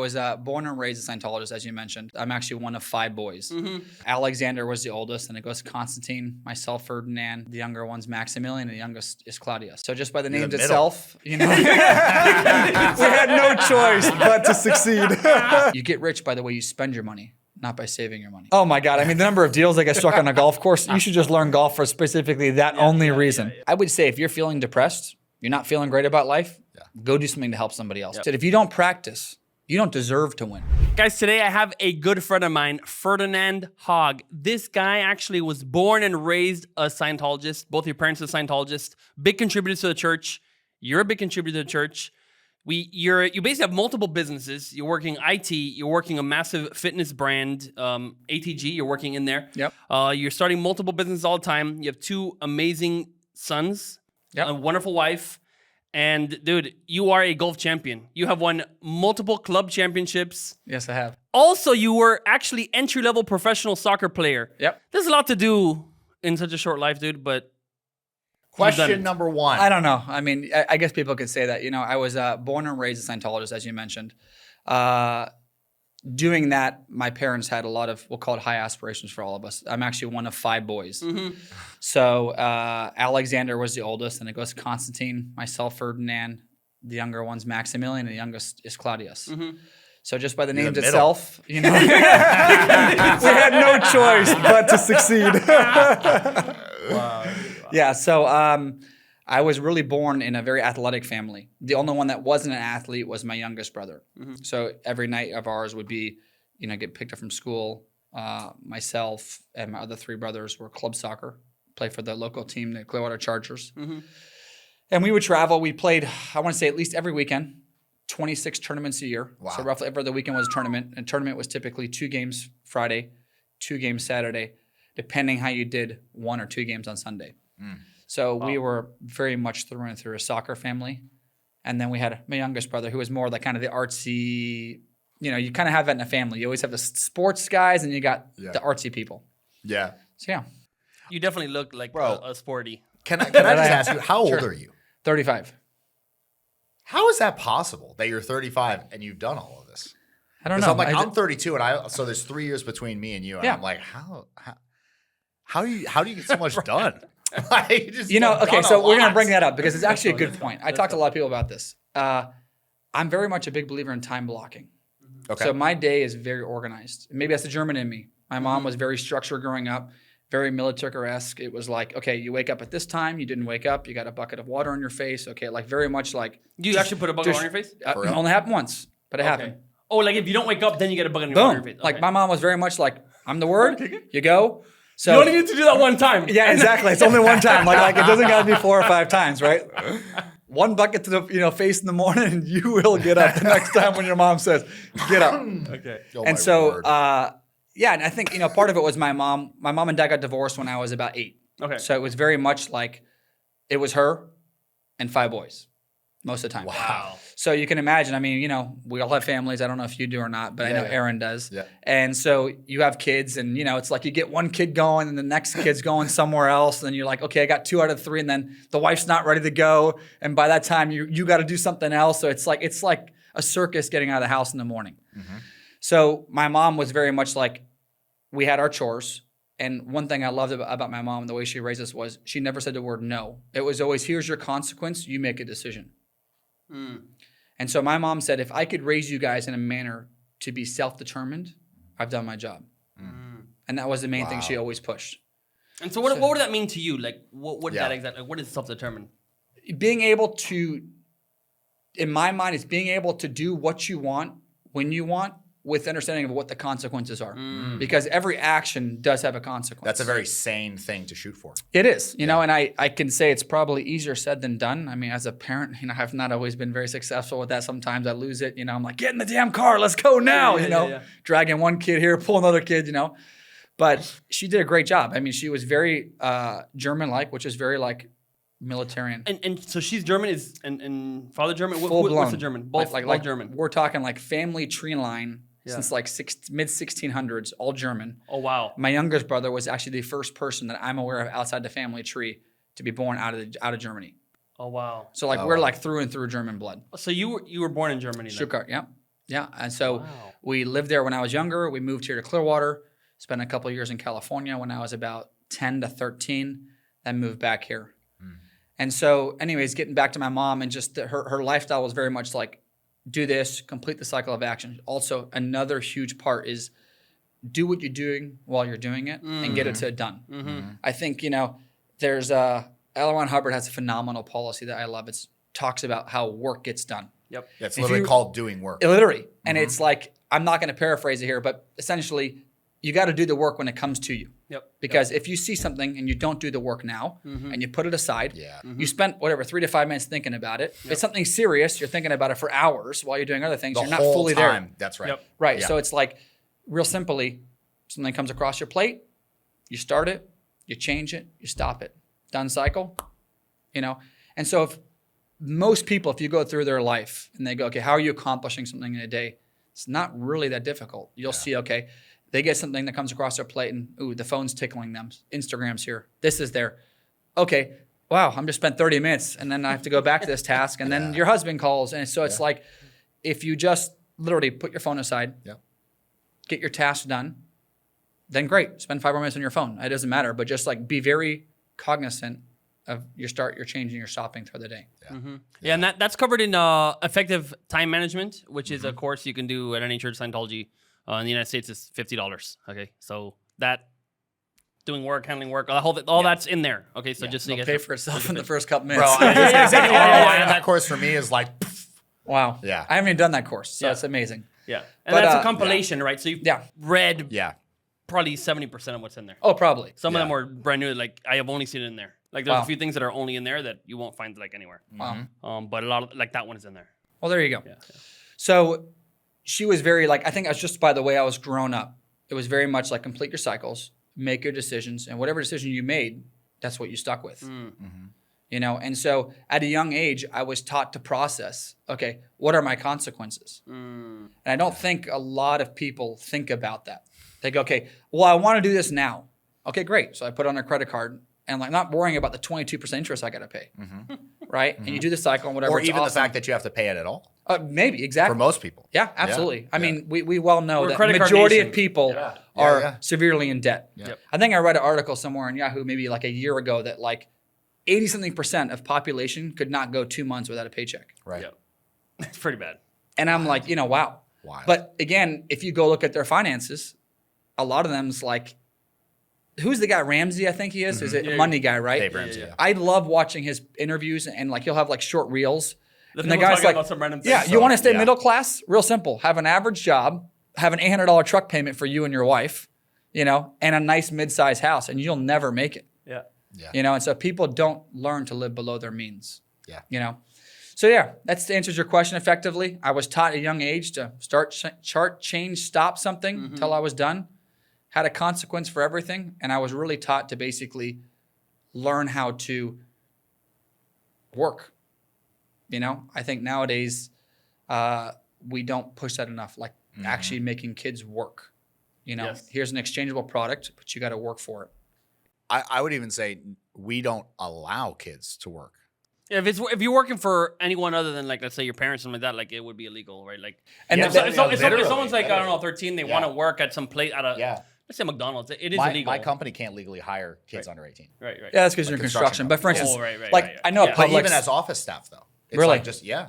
was born and raised a Scientologist, as you mentioned. I'm actually one of 5 boys. Alexander was the oldest, and it goes Constantine, myself, Ferdinand. The younger one's Maximilian, and the youngest is Claudius. So just by the names itself, you know, we had no choice but to succeed. You get rich by the way you spend your money, not by saving your money. Oh my God. I mean, the number of deals I get struck on a golf course, you should just learn golf for specifically that only reason. I would say if you're feeling depressed, you're not feeling great about life, go do something to help somebody else. If you don't practice, you don't deserve to win. Guys, today I have a good friend of mine, Ferdinand Haag. This guy actually was born and raised a Scientologist. Both your parents are Scientologists. Big contributors to the church. You're a big contributor to the church. You basically have multiple businesses. You're working IT. You're working a massive fitness brand, ATG. You're working in there. Yep. You're starting multiple businesses all the time. You have 2 amazing sons, a wonderful wife. And dude, you are a golf champion. You have won multiple club championships. Yes, I have. Also, you were actually entry-level professional soccer player. Yep. There's a lot to do in such a short life, dude, but question number 1. I don't know. I mean, I guess people could say that. You know, I was born and raised a Scientologist, as you mentioned. Doing that, my parents had a lot of, we'll call it high aspirations for all of us. I'm actually one of 5 boys. So Alexander was the oldest, and it goes Constantine, myself, Ferdinand. The younger one's Maximilian, and the youngest is Claudius. So just by the names itself, you know, we had no choice but to succeed. Wow. Yeah, so I was really born in a very athletic family. The only one that wasn't an athlete was my youngest brother. So every night of ours would be, you know, get picked up from school. Myself and my other 3 brothers were club soccer, play for the local team, the Clearwater Chargers. And we would travel. We played, I want to say at least every weekend, 26 tournaments a year. Wow. So roughly every other weekend was a tournament. And tournament was typically 2 games Friday, 2 games Saturday, depending how you did 1 or 2 games on Sunday. So we were very much through and through a soccer family. And then we had my youngest brother who was more like kind of the artsy, you know, you kind of have that in a family. You always have the sports guys and you got the artsy people. Yeah. So yeah. You definitely look like a sporty. Can I just ask you, how old are you? 35. How is that possible that you're 35 and you've done all of this? I don't know. I'm like, I'm 32 and so there's 3 years between me and you. And I'm like, how do you get so much done? You know, okay, so we're going to bring that up because it's actually a good point. I talked to a lot of people about this. I'm very much a big believer in time blocking. Okay. So my day is very organized. Maybe that's the German in me. My mom was very structured growing up, very military-esque. It was like, okay, you wake up at this time, you didn't wake up, you got a bucket of water on your face. Okay, like very much like. Do you actually put a bucket of water on your face? It only happened once, but it happened. Oh, like if you don't wake up, then you get a bucket of water on your face. Okay. Like my mom was very much like, I'm the word, you go. So you only need to do that 1 time. Yeah, exactly. It's only 1 time. Like it doesn't got to be 4 or 5 times, right? 1 bucket to the face in the morning, and you will get up the next time when your mom says, "Get up." Okay. Oh, and so, yeah, and I think part of it was my mom. My mom and dad got divorced when I was about 8. Okay. So it was very much like it was her and 5 boys most of the time. Wow. So you can imagine, I mean, you know, we all have families. I don't know if you do or not, but I know Aaron does. Yeah. And so you have kids and, you know, it's like you get 1 kid going and the next kid's going somewhere else. And then you're like, okay, I got 2 out of 3. And then the wife's not ready to go. And by that time, you got to do something else. So it's like a circus getting out of the house in the morning. So my mom was very much like, we had our chores. And one thing I loved about my mom and the way she raised us was she never said the word no. It was always, here's your consequence. You make a decision. And so my mom said, if I could raise you guys in a manner to be self-determined, I've done my job. And that was the main thing she always pushed. And so what would that mean to you? Like, what is that exactly? What is self-determined? Being able to, in my mind, it's being able to do what you want, when you want, with understanding of what the consequences are. Because every action does have a consequence. That's a very sane thing to shoot for. It is, you know, and I can say it's probably easier said than done. I mean, as a parent, you know, I've not always been very successful with that. Sometimes I lose it, you know, I'm like, get in the damn car, let's go now, dragging 1 kid here, pull another kid, you know. But she did a great job. I mean, she was very German-like, which is very like militarian. And so she's German, and father German? What's the German? Both like German. We're talking like family tree line. Since like mid-1600s, all German. Oh, wow. My youngest brother was actually the first person that I'm aware of outside the family tree to be born out of Germany. Oh, wow. So like we're like through and through German blood. So you were born in Germany then? Stuttgart, yeah. Yeah. And so we lived there when I was younger. We moved here to Clearwater, spent a couple of years in California when I was about 10 to 13, then moved back here. And so anyways, getting back to my mom and just her lifestyle was very much like, do this, complete the cycle of action. Also, another huge part is do what you're doing while you're doing it and get it to done. I think, there's L. Ron Hubbard has a phenomenal policy that I love. It talks about how work gets done. Yep. Yeah, it's literally called doing work. Literally. And it's like, I'm not going to paraphrase it here, but essentially, you got to do the work when it comes to you. Yep. Because if you see something and you don't do the work now and you put it aside, you spent 3 to 5 minutes thinking about it. If it's something serious, you're thinking about it for hours while you're doing other things. You're not fully there. That's right. Yep. Right. Yeah. So it's like, real simply, something comes across your plate, you start it, you change it, you stop it. Done cycle, And so if most people, if you go through their life and they go, okay, how are you accomplishing something in a day? It's not really that difficult. You'll see, okay, they get something that comes across their plate and, ooh, the phone's tickling them. Instagram's here. This is there. Okay, wow, I'm just spent 30 minutes and then I have to go back to this task. And then your husband calls. And so it's like, if you just literally put your phone aside, get your task done, then great. Spend 5 more minutes on your phone. It doesn't matter. But just like be very cognizant of your start, your change, and your stopping through the day. Yeah, and that's covered in effective time management, which is a course you can do at any Church of Scientology. In the United States, it's $50. Okay, so that doing work, handling work, all that's in there. Okay, so just so you It'll guys pay for itself in the first couple Bro, minutes. I was just gonna say, the ROI on that course for me is like, Wow. Yeah. I haven't even done that course, so it's amazing. Yeah, and But, that's a compilation, right? So you've read probably 70% of what's in there. Oh, probably. Some of them are brand new. Like I have only seen it in there. Like there's a few things that are only in there that you won't find like anywhere. Wow. But a lot of like that one is in there. Well, there you go. Yeah. So she was very I think that's just by the way I was grown up. It was very much like complete your cycles, make your decisions, and whatever decision you made, that's what you stuck with. And so at a young age, I was taught to process, okay, what are my consequences? And I don't think a lot of people think about that. They go, okay, well, I want to do this now. Okay, great. So I put on a credit card and not worrying about the 22% interest I got to pay, right? And you do the cycle and whatever. or even the fact that you have to pay it at all. Maybe, exactly. For most people. Yeah, absolutely. I mean, we well know that the credit card majority nation. of people are severely in debt. I think I read an article somewhere on Yahoo maybe like a year ago that 80-something% of population could not go 2 months without a paycheck. Right. Yep. It's pretty bad. And I'm like, wow. Wild. But again, if you go look at their finances, a lot of them's like, who's the guy? Ramsey, I think he is. Is it a Money guy, right? Dave Ramsey, I love watching his interviews and he'll have short reels. The And the people guy's talking like, about some random yeah, things. you want to stay yeah. middle class? Real simple. Have an average job, have an $800 truck payment for you and your wife, and a nice mid-sized house, and you'll never make it. Yeah. And so people don't learn to live below their means. Yeah. So that answers your question effectively. I was taught at a young age to start, chart, change, stop something until I was done. Had a consequence for everything, and I was really taught to basically learn how to work. I think nowadays we don't push that enough, actually making kids work. Here's an exchangeable product, but you got to work for it. I would even say we don't allow kids to work. If you're working for anyone other than let's say your parents, something like that, it would be illegal, right? And if someone's I don't know, 13, they want to work at some place at a let's say McDonald's, it is illegal. My company can't legally hire kids under 18. Right. Yeah, that's because you're in construction. But for instance, I know But Publix. even as office staff though. It's Really?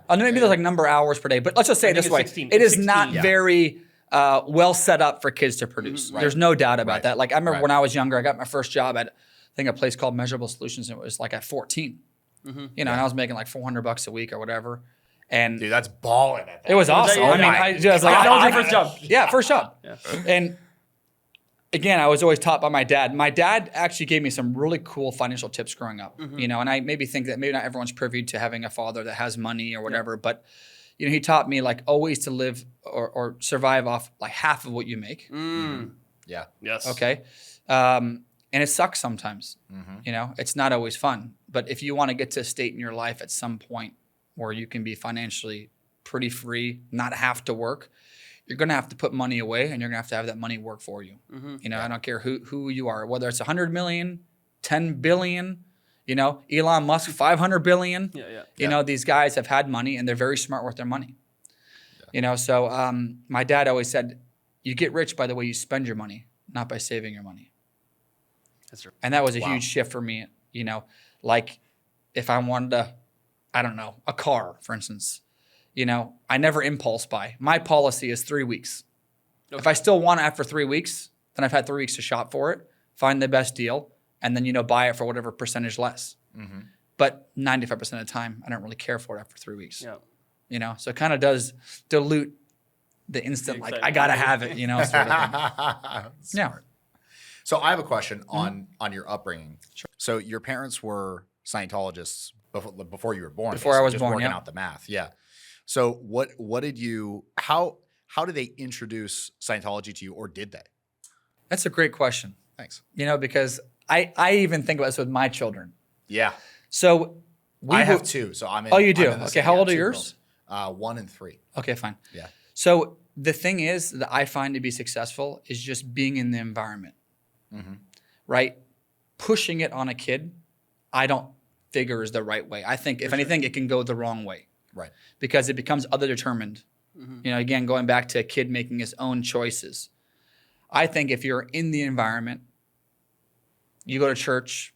Maybe there's number of hours per day, but let's just say it this it's way: 16. it is 16. not very well set up for kids to produce. There's no doubt about that. I remember when I was younger, I got my first job at I think a place called Measurable Solutions, and it was at 14. And I was making $400 a week or whatever. And dude, that's balling at that. it was awesome. I mean, I just that was your first job. Yeah, first job. Yeah. And again, I was always taught by my dad. My dad actually gave me some really cool financial tips growing up. And I maybe think that maybe not everyone's privy to having a father that has money or whatever, but he taught me always to live or survive off half of what you make. Yeah. Yes. Okay. And it sucks sometimes. It's not always fun. But if you want to get to a state in your life at some point where you can be financially pretty free, not have to work, you're going to have to put money away, and you're going to have that money work for you. I don't care who you are, whether it's 100 million, 10 billion, Elon Musk, 500 billion. Yeah. These guys have had money, and they're very smart with their money. You know, so my dad always said, you get rich by the way you spend your money, not by saving your money. That's true. And that was a huge shift for me. You know, like if I wanted a car, for instance, you know, I never impulse buy. My policy is 3 weeks. Okay. If I still want it after 3 weeks, then I've had 3 weeks to shop for it, find the best deal, and then, you know, buy it for whatever percentage less. Mm-hmm. But 95% of the time, I don't really care for it after 3 weeks. Yeah. You know, so it kind of does dilute the instant, like, I got to have it, you know, sort of thing. Yeah. So I have a question on your upbringing. Sure. So your parents were Scientologists before you were born. Before I was just born, working out the math. Yeah. So what did you, how did they introduce Scientology to you, or did they? That's a great question. Thanks. You know, because I even think about this with my children. Yeah. So I have two. So I'm in. Oh, you do? Okay. How old are yours? 1 and 3. Okay, fine. Yeah. So the thing is that I find to be successful is just being in the environment, right? Pushing it on a kid, I don't figure is the right way. I think if anything, it can go the wrong way. Right. Because it becomes other determined. You know, again, going back to a kid making his own choices. I think if you're in the environment, you go to church,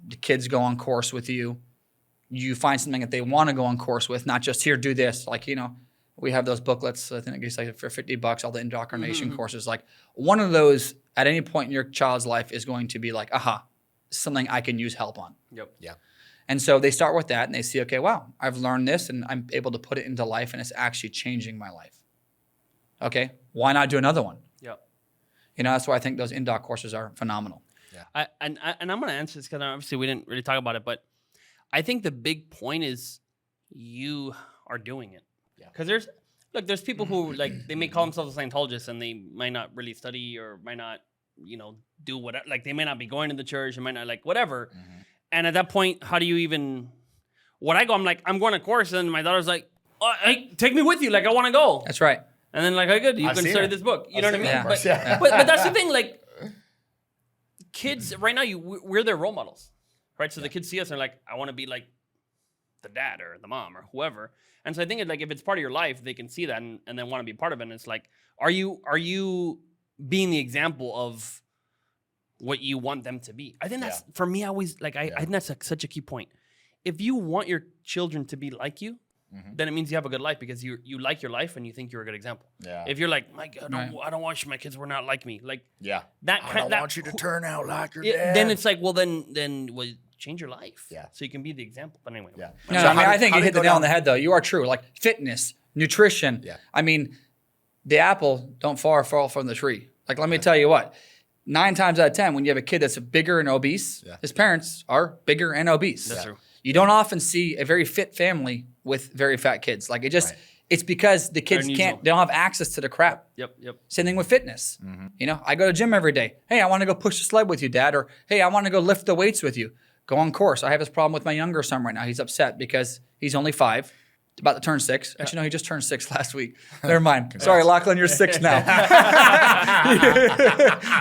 the kids go on course with you, you find something that they want to go on course with, not just here, do this. Like, you know, we have those booklets, I think it's like for $50, all the indoctrination courses. Like one of those at any point in your child's life is going to be like, aha, something I can use help on. Yep. Yeah. And so they start with that and they see, okay, wow, I've learned this and I'm able to put it into life and it's actually changing my life. Okay, why not do another one? Yep. You know, that's why I think those indoc courses are phenomenal. Yeah. And I'm going to answer this because obviously we didn't really talk about it, but I think the big point is you are doing it. Yeah. Because there's people who like, they may call themselves a Scientologist and they might not really study or might not, you know, do whatever, like they may not be going to the church, they might not like whatever. And at that point, how do you even, I'm like, I'm going to course. And my daughter's like, oh, hey, take me with you. Like, I want to go. That's right. And then like, okay, good. You can study this book. You know what I mean? Yeah. But that's the thing. Like kids right now, we're their role models, right? So the kids see us and they're like, I want to be like the dad or the mom or whoever. And so I think it's like, if it's part of your life, they can see that and then want to be part of it. And it's like, are you being the example of what you want them to be? I think that's for me. I always like. I think that's such a key point. If you want your children to be like you, then it means you have a good life because you like your life and you think you're a good example. Yeah. If you're like, my God, I don't want my kids were not like me. Like I want you to turn out like your dad. Then it's like, well, then change your life. Yeah. So you can be the example. But anyway. Yeah. No, so I think you hit the nail on the head though. You are true. Like fitness, nutrition. Yeah. I mean, the apple don't fall from the tree. Like let me tell you what. 9 times out of 10, when you have a kid that's bigger and obese, his parents are bigger and obese. That's true. You don't often see a very fit family with very fat kids. Like it's because the kids they don't have access to the crap. Yep. Same thing with fitness. You know, I go to the gym every day. Hey, I want to go push the sled with you, Dad. Or hey, I want to go lift the weights with you. Go on course. I have this problem with my younger son right now. He's upset because he's only 5. About to turn 6. Actually, no, he just turned 6 last week. Never mind. Sorry, Lachlan, you're 6 now.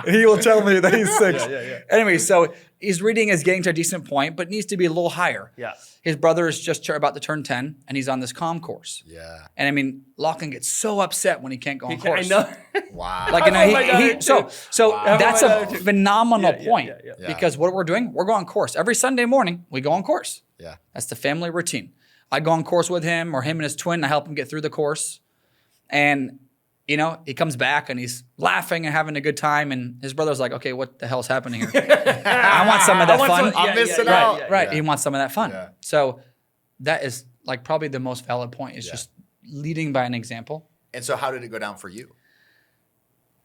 He will tell me that he's 6. Anyway, so his reading is getting to a decent point, but needs to be a little higher. Yeah. His brother is just about to turn 10, and he's on this comm course. Yeah. And I mean, Lachlan gets so upset when he can't go on course. I know. Wow. Like, you know, so that's a phenomenal point because what we're doing, we're going on course. Every Sunday morning, we go on course. Yeah. That's the family routine. I go on course with him or him and his twin. I help him get through the course. And, you know, he comes back and he's laughing and having a good time. And his brother's like, okay, what the hell's happening here? I want some of that fun. I'm missing out. Right. He wants some of that fun. Yeah. So that is like probably the most valid point is just leading by an example. And so how did it go down for you?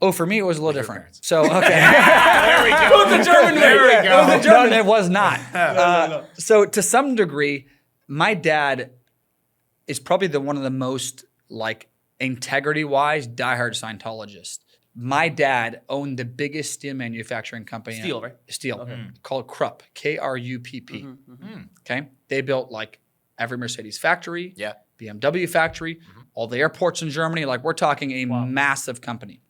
Oh, for me, it was a little different. Parents. So, okay. There we go. It was a German way. There we go. It was a German. No, it was not. No. So to some degree, my dad is probably one of the most like integrity-wise diehard Scientologist. My dad owned the biggest steel manufacturing company. Steel, right? Steel, called Krupp, K-R-U-P-P. Okay, they built like every Mercedes factory, BMW factory, all the airports in Germany. Like we're talking a massive company.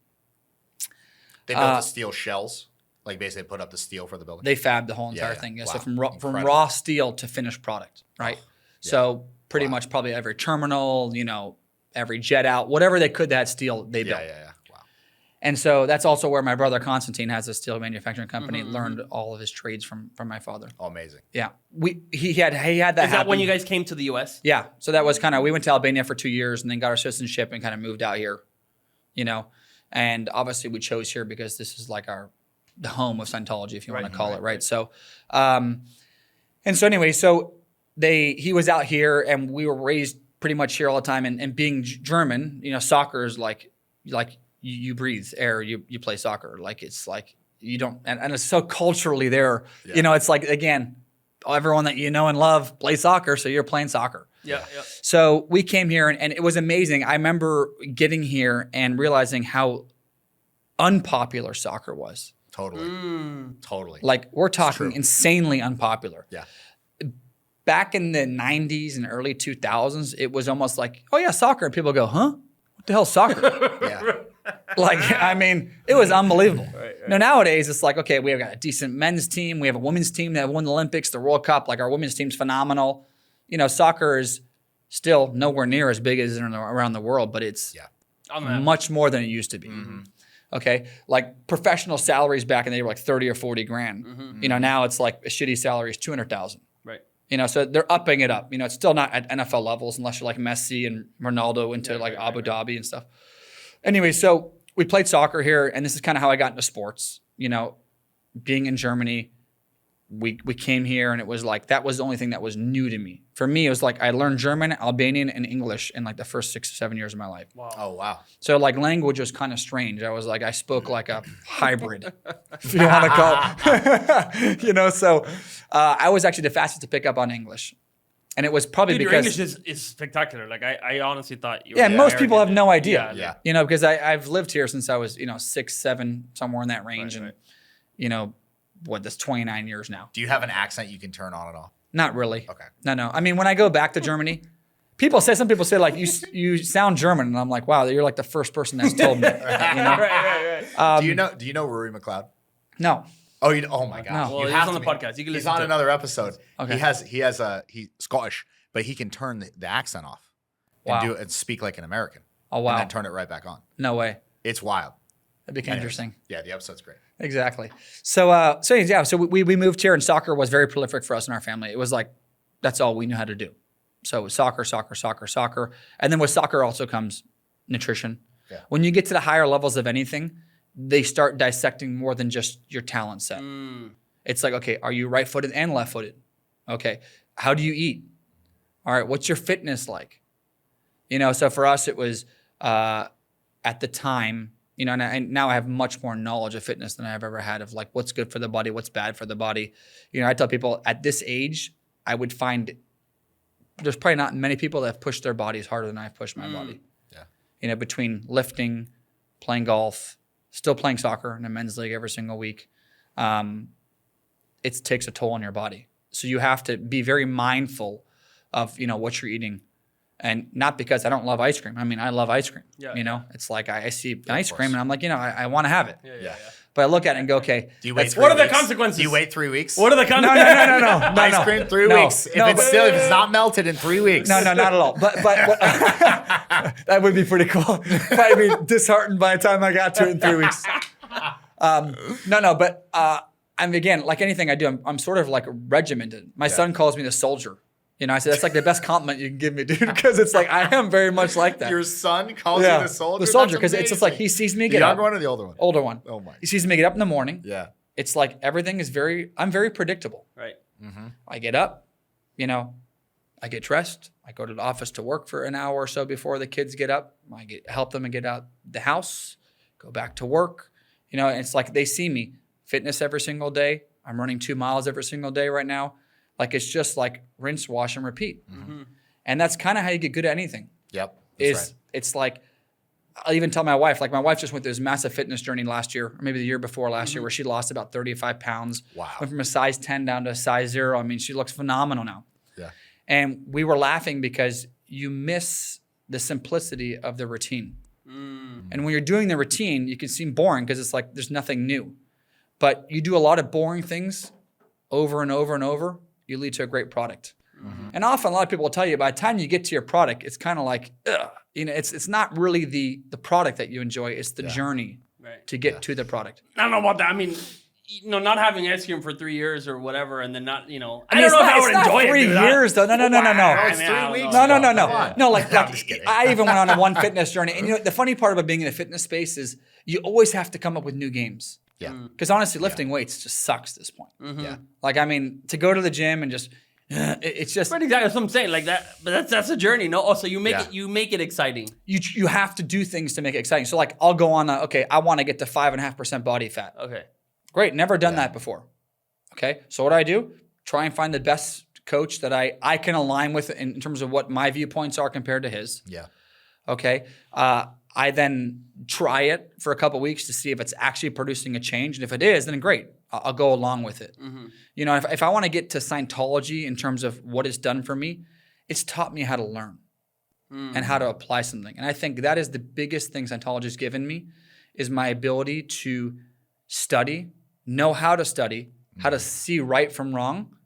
They built the steel shells. Like basically put up the steel for the building? They fabbed the whole entire thing. Yeah. Wow. So from raw steel to finished product, right? So pretty much probably every terminal, you know, every jet out, whatever they could that steel they built. Yeah. Wow. And so that's also where my brother Constantine has a steel manufacturing company. Learned all of his trades from my father. Oh, amazing. Yeah, he had that. Is that when you guys came to the U.S.? Yeah, so that was kind of, we went to Albania for 2 years and then got our citizenship and kind of moved out here, you know, and obviously we chose here because this is like the home of Scientology, if you want to call it, right? So, and so anyway, so he was out here and we were raised pretty much here all the time, and being German, you know, soccer is like you breathe air, you play soccer, like it's like you don't, and it's so culturally there, you know, it's like, again, everyone that you know and love play soccer, so you're playing soccer. Yeah. So we came here and it was amazing. I remember getting here and realizing how unpopular soccer was. Totally. Like, we're talking insanely unpopular. Yeah. Back in the 90s and early 2000s, it was almost like, oh yeah, soccer. And people go, huh? What the hell's soccer? Yeah. Like, I mean, it was unbelievable. Now, nowadays, it's like, okay, we've got a decent men's team. We have a women's team that won the Olympics, the World Cup. Like, our women's team's phenomenal. You know, soccer is still nowhere near as big as it is around the world, but it's much more than it used to be. Okay, like professional salaries back in the day were like 30 or 40 grand. You know, now it's like a shitty salary is 200,000. Right. You know, so they're upping it up. You know, it's still not at NFL levels unless you're like Messi and Ronaldo into Abu Dhabi and stuff. Anyway, so we played soccer here, and this is kind of how I got into sports. You know, being in Germany, we came here, and it was like, that was the only thing that was new to me. For me, it was like I learned German, Albanian, and English in like the first 6 or 7 years of my life. Wow. Oh, wow. So like language was kind of strange. I was like, I spoke like a hybrid, if you want to call it. You know, so I was actually the fastest to pick up on English. And it was probably Dude, because your English is spectacular. Like, I honestly thought you were. yeah, most people have no idea. Yeah. You know, because I've lived here since I was, 6, 7, somewhere in that range. And, that's 29 years now. Do you have an accent you can turn on and off? Not really. Okay. No. I mean, when I go back to Germany, some people say like, you sound German. And I'm like, wow, you're like the first person that's told me. You know? Right. Do you know Rory McLeod? No. Oh, oh my gosh. No. Well, You he's have on to the be. podcast. You can He's listen on to it. another episode. Okay. He's Scottish, but he can turn the accent off and Wow. do it and speak like an American. Oh, wow. And then turn it right back on. No way. It's wild. That'd be kind of interesting. Yeah, the episode's great. Exactly. So we moved here, and soccer was very prolific for us in our family. It was like, that's all we knew how to do. So it was soccer. And then with soccer also comes nutrition. Yeah. When you get to the higher levels of anything, they start dissecting more than just your talent set. It's like, okay, are you right-footed and left-footed? Okay. How do you eat? All right. What's your fitness like? You know, so for us, it was at the time, you know, and now I have much more knowledge of fitness than I've ever had of like what's good for the body, what's bad for the body. You know, I tell people at this age, I would find there's probably not many people that have pushed their bodies harder than I've pushed my body. Yeah. You know, between lifting, playing golf, still playing soccer in a men's league every single week, it takes a toll on your body. So you have to be very mindful of, what you're eating. And not because I don't love ice cream. I mean, I love ice cream. Yeah, you know, it's like I see ice course. cream and I'm like, I want to have it. Yeah. But I look at it and go, okay. Do you wait 3 What are the weeks? consequences? Do you wait 3 weeks? What are the No. consequences? Ice cream 3 No. weeks. If No, it's if it's not melted in 3 weeks. No, not at all. But what, that would be pretty cool. I'd be disheartened by the time I got to it in 3 weeks. But I'm again, like anything I do, I'm sort of like regimented. My son calls me the soldier. I said, that's like the best compliment you can give me, dude, because it's like, I am very much like that. Your son calls you the soldier? The soldier, because it's just like, he sees me The get up. younger one or the older one? Older one. Oh my. He sees me get up in the morning. Yeah. It's like everything is I'm very predictable. Right. I get up, I get dressed. I go to the office to work for an hour or so before the kids get up. I help them and get out the house, go back to work. And it's like they see me fitness every single day. I'm running 2 miles every single day right now. Like it's just like rinse, wash, and repeat. And that's kind of how you get good at anything. Yep. It's like, I'll even tell my wife, like my wife just went through this massive fitness journey last year, or maybe the year before last year, where she lost about 35 pounds. Wow. Went from a size 10 down to a size 0. I mean, she looks phenomenal now. Yeah. And we were laughing because you miss the simplicity of the routine. And when you're doing the routine, you can seem boring because it's like there's nothing new. But you do a lot of boring things over and over and over, you lead to a great product. And often a lot of people will tell you by the time you get to your product, it's kind of like, ugh, it's not really the product that you enjoy. It's the journey to get to the product. I don't know about that. I mean, not having ice cream for 3 years or whatever, and then not, I mean, don't know if I would enjoy it. 3 years though. No. It's 3 weeks. No, like I'm just kidding. I even went on a one fitness journey. And the funny part about being in a fitness space is you always have to come up with new games. Yeah. Because honestly, lifting weights just sucks at this point. Yeah. Like, I mean, to go to the gym and just, it's just. Right, exactly. That's what I'm saying. Like that, but that's a journey. No, so you make it exciting. You have to do things to make it exciting. So like, I'll go on I want to get to 5.5% body fat. Okay. Great, never done that before. Okay, so what do? Try and find the best coach that I can align with in terms of what my viewpoints are compared to his. Yeah. Okay, I then try it for a couple weeks to see if it's actually producing a change, and if it is, then great, I'll go along with it. If I want to get to Scientology in terms of what it's done for me, it's taught me how to learn and how to apply something, and I think that is the biggest thing Scientology has given me is my ability to study. Know how to study, how to see right from wrong,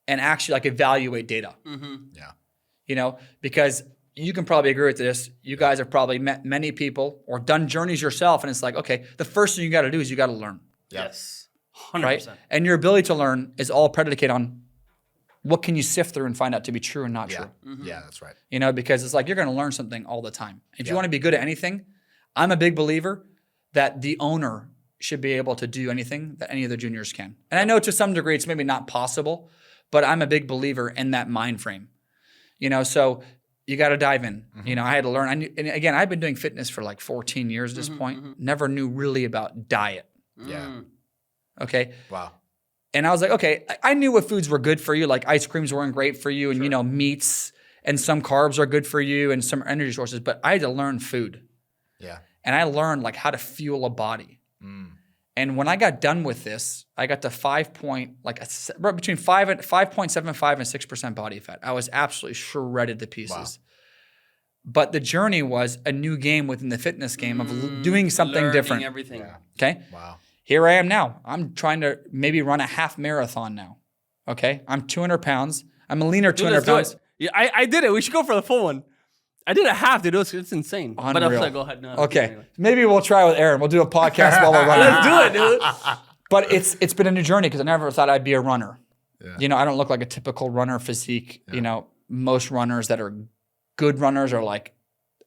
and actually like evaluate data. Yeah. Because you can probably agree with this. You guys have probably met many people or done journeys yourself, and it's like, okay, the first thing you got to do is you got to learn. Yes. 100%. Right? And your ability to learn is all predicated on what can you sift through and find out to be true and not true. Yeah, that's right. Because it's like you're going to learn something all the time. If you want to be good at anything, I'm a big believer that the owner should be able to do anything that any of the juniors can. And I know to some degree it's maybe not possible, but I'm a big believer in that mind frame. So you got to dive in. I had to learn. And again, I've been doing fitness for like 14 years at this point. Never knew really about diet. Yeah. Okay. Wow. And I was like, okay, I knew what foods were good for you. Like ice creams weren't great for you, and meats and some carbs are good for you, and some energy sources. But I had to learn food. Yeah. And I learned like how to fuel a body. And when I got done with this, I got to between 5.75 and 6% body fat. I was absolutely shredded to pieces. Wow. But the journey was a new game within the fitness game of doing something different. Everything. Yeah. Okay. Wow. Here I am now. I'm trying to maybe run a half marathon now. Okay. I'm 200 pounds. I'm a leaner 200 pounds. Yeah, I did it. We should go for the full one. I did a half, dude. It's insane. Unreal. But I'm like, go ahead. No, okay. Anyway. Maybe we'll try with Aaron. We'll do a podcast while we're running. Let's do it, dude. But it's been a new journey because I never thought I'd be a runner. Yeah. I don't look like a typical runner physique. Yeah. Most runners that are good runners are like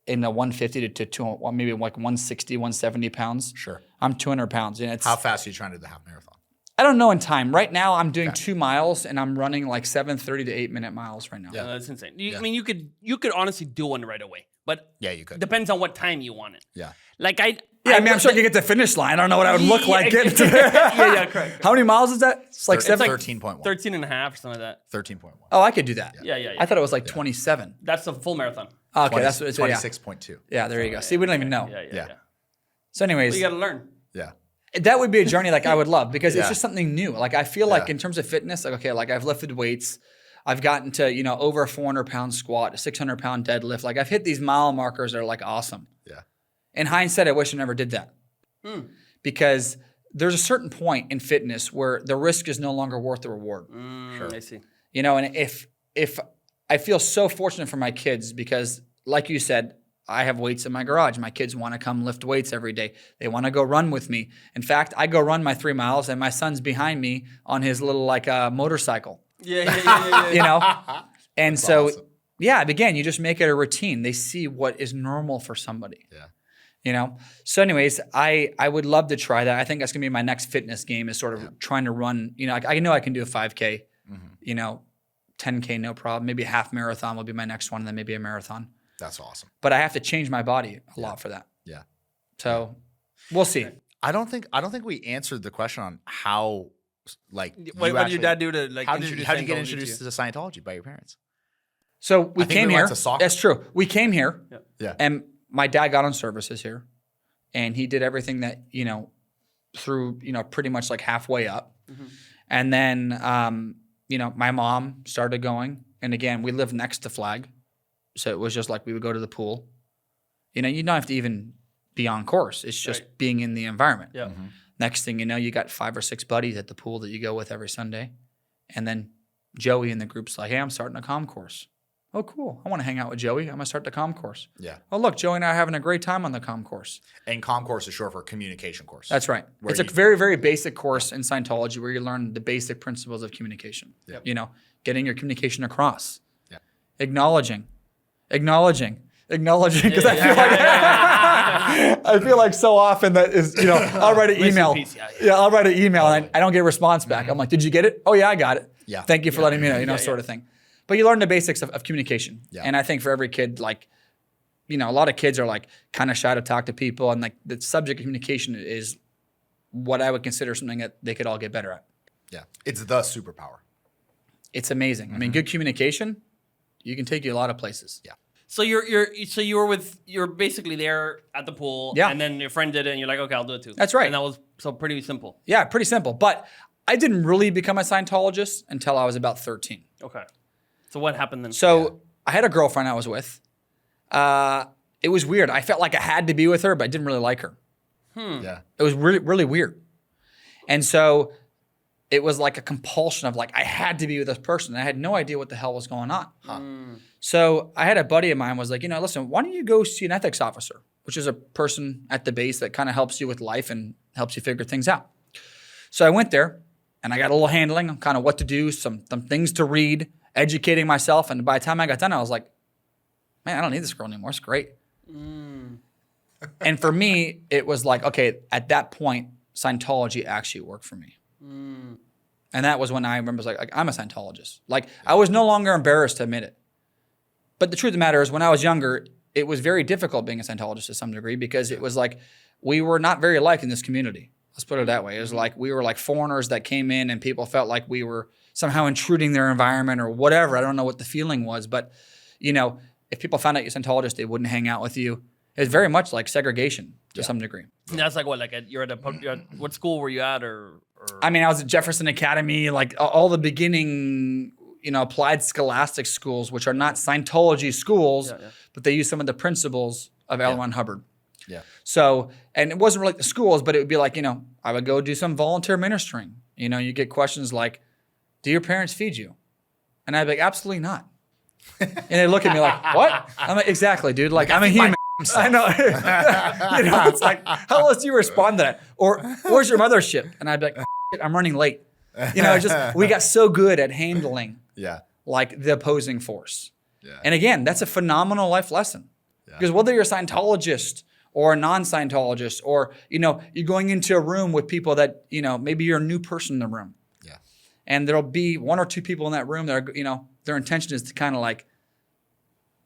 in the 150 to 200, maybe like 160, 170 pounds. Sure. I'm 200 pounds. How fast are you trying to do the half marathon? I don't know in time. Right now, I'm doing 2 miles and I'm running like 7:30 to 8 minute miles right now. Yeah, that's insane. I mean, you could honestly do one right away, but yeah, you could. Depends on what time you want it. Yeah. Like I'm sure I could get to the finish line. I don't know what I would look like getting to there. Yeah, correct. How many miles is that? It's like 13.1. 13 and a half or something like that. 13.1. Oh, I could do that. Yeah. I thought it was like 27. That's a full marathon. Okay, 20, that's what it's 26.2. Yeah, there you go. See, we don't even know. Yeah. So anyways. Well, you got to learn. Yeah. That would be a journey like I would love because it's just something new. Like I feel like in terms of fitness, like, okay, like I've lifted weights. I've gotten to, over a 400-pound squat, a 600-pound deadlift. Like I've hit these mile markers that are like awesome. Yeah. In hindsight, I wish I never did that. Because there's a certain point in fitness where the risk is no longer worth the reward. Sure. I see. And if I feel so fortunate for my kids because like you said, I have weights in my garage. My kids want to come lift weights every day. They want to go run with me. In fact, I go run my 3 miles and my son's behind me on his little motorcycle. Yeah. And That's so, awesome. again, you just make it a routine. They see what is normal for somebody. Yeah. So anyways, I would love to try that. I think that's going to be my next fitness game is sort of trying to run, I know I can do a 5K, 10K, no problem. Maybe a half marathon will be my next one, and then maybe a marathon. That's awesome. But I have to change my body a lot for that. Yeah. So we'll see. I don't think we answered the question on how, like, what did your dad do to like? How did you get Scientology introduced to Scientology by your parents? So we came here. Went to soccer. That's true. We came here. Yeah. And my dad got on services here, and he did everything that through pretty much like halfway up, and then my mom started going, and again we lived next to Flag. So it was just like we would go to the pool. You don't have to even be on course. It's just being in the environment. Yeah. Next thing you know, you got 5 or 6 buddies at the pool that you go with every Sunday. And then Joey in the group's like, hey, I'm starting a comm course. Oh, cool. I want to hang out with Joey. I'm going to start the comm course. Yeah. Oh, look, Joey and I are having a great time on the comm course. And comm course is short for communication course. That's right. Where It's a very, very basic course in Scientology where you learn the basic principles of communication. Yep. You know, getting your communication across. Yeah. Acknowledging. Because I feel like so often that is, you know, I'll write an email. I'll write an email and I don't get a response back. I'm like, did you get it? Oh yeah, I got it. Yeah. Thank you for letting me know, you know, sort of thing. But you learn the basics of communication. Yeah. And I think for every kid, like, you know, a lot of kids are like kind of shy to talk to people, and like the subject of communication is what I would consider something that they could all get better at. Yeah. It's the superpower. It's amazing. I mean, good communication, you can take you a lot of places. Yeah. So you're basically there at the pool, Yeah. and then your friend did it, and you're like, okay, I'll do it too. That's right. And that was so pretty simple. Yeah, pretty simple. But I didn't really become a Scientologist until I was about 13. Okay. So what happened then? So I had a girlfriend I was with. It was weird. I felt like I had to be with her, but I didn't really like her. Yeah. It was really, really weird. And so it was like a compulsion of like, I had to be with this person. I had no idea what the hell was going on. So I had a buddy of mine was like, you know, listen, why don't you go see an ethics officer, which is a person at the base that kind of helps you with life and helps you figure things out. So I went there and I got a little handling on kind of what to do, some things to read, educating myself. And by the time I got done, I was like, man, I don't need this girl anymore. It's great. And for me, it was like, okay, at that point, Scientology actually worked for me. And that was when I remember, like I'm a Scientologist. Like I was no longer embarrassed to admit it. But the truth of the matter is when I was younger, it was very difficult being a Scientologist to some degree because it was like we were not very liked in this community. Let's put it that way. It was like we were like foreigners that came in and people felt like we were somehow intruding their environment or whatever. I don't know what the feeling was. But, you know, if people found out you're a Scientologist, they wouldn't hang out with you. It was very much like segregation to some degree. And that's like what, like you're at what school were you at or? I mean, I was at Jefferson Academy, like all the beginning, you know, applied scholastic schools, which are not Scientology schools, but they use some of the principles of L. Ron Hubbard. Yeah. So, and it wasn't really the schools, but it would be like, you know, I would go do some volunteer ministering. You know, you get questions like, do your parents feed you? And I'd be like, absolutely not. And they look at me like, what? I'm like, exactly, dude. Like, I'm a human. I know. You know, it's like, how else do you respond to that? Or, where's your mothership? And I'd be like, shit, I'm running late. You know, just we got so good at handling like the opposing force. Yeah. And again, that's a phenomenal life lesson. Because whether you're a Scientologist or a non-Scientologist, or, you know, you're going into a room with people that, you know, maybe you're a new person in the room. Yeah. And there'll be one or two people in that room that are, you know, their intention is to kind of like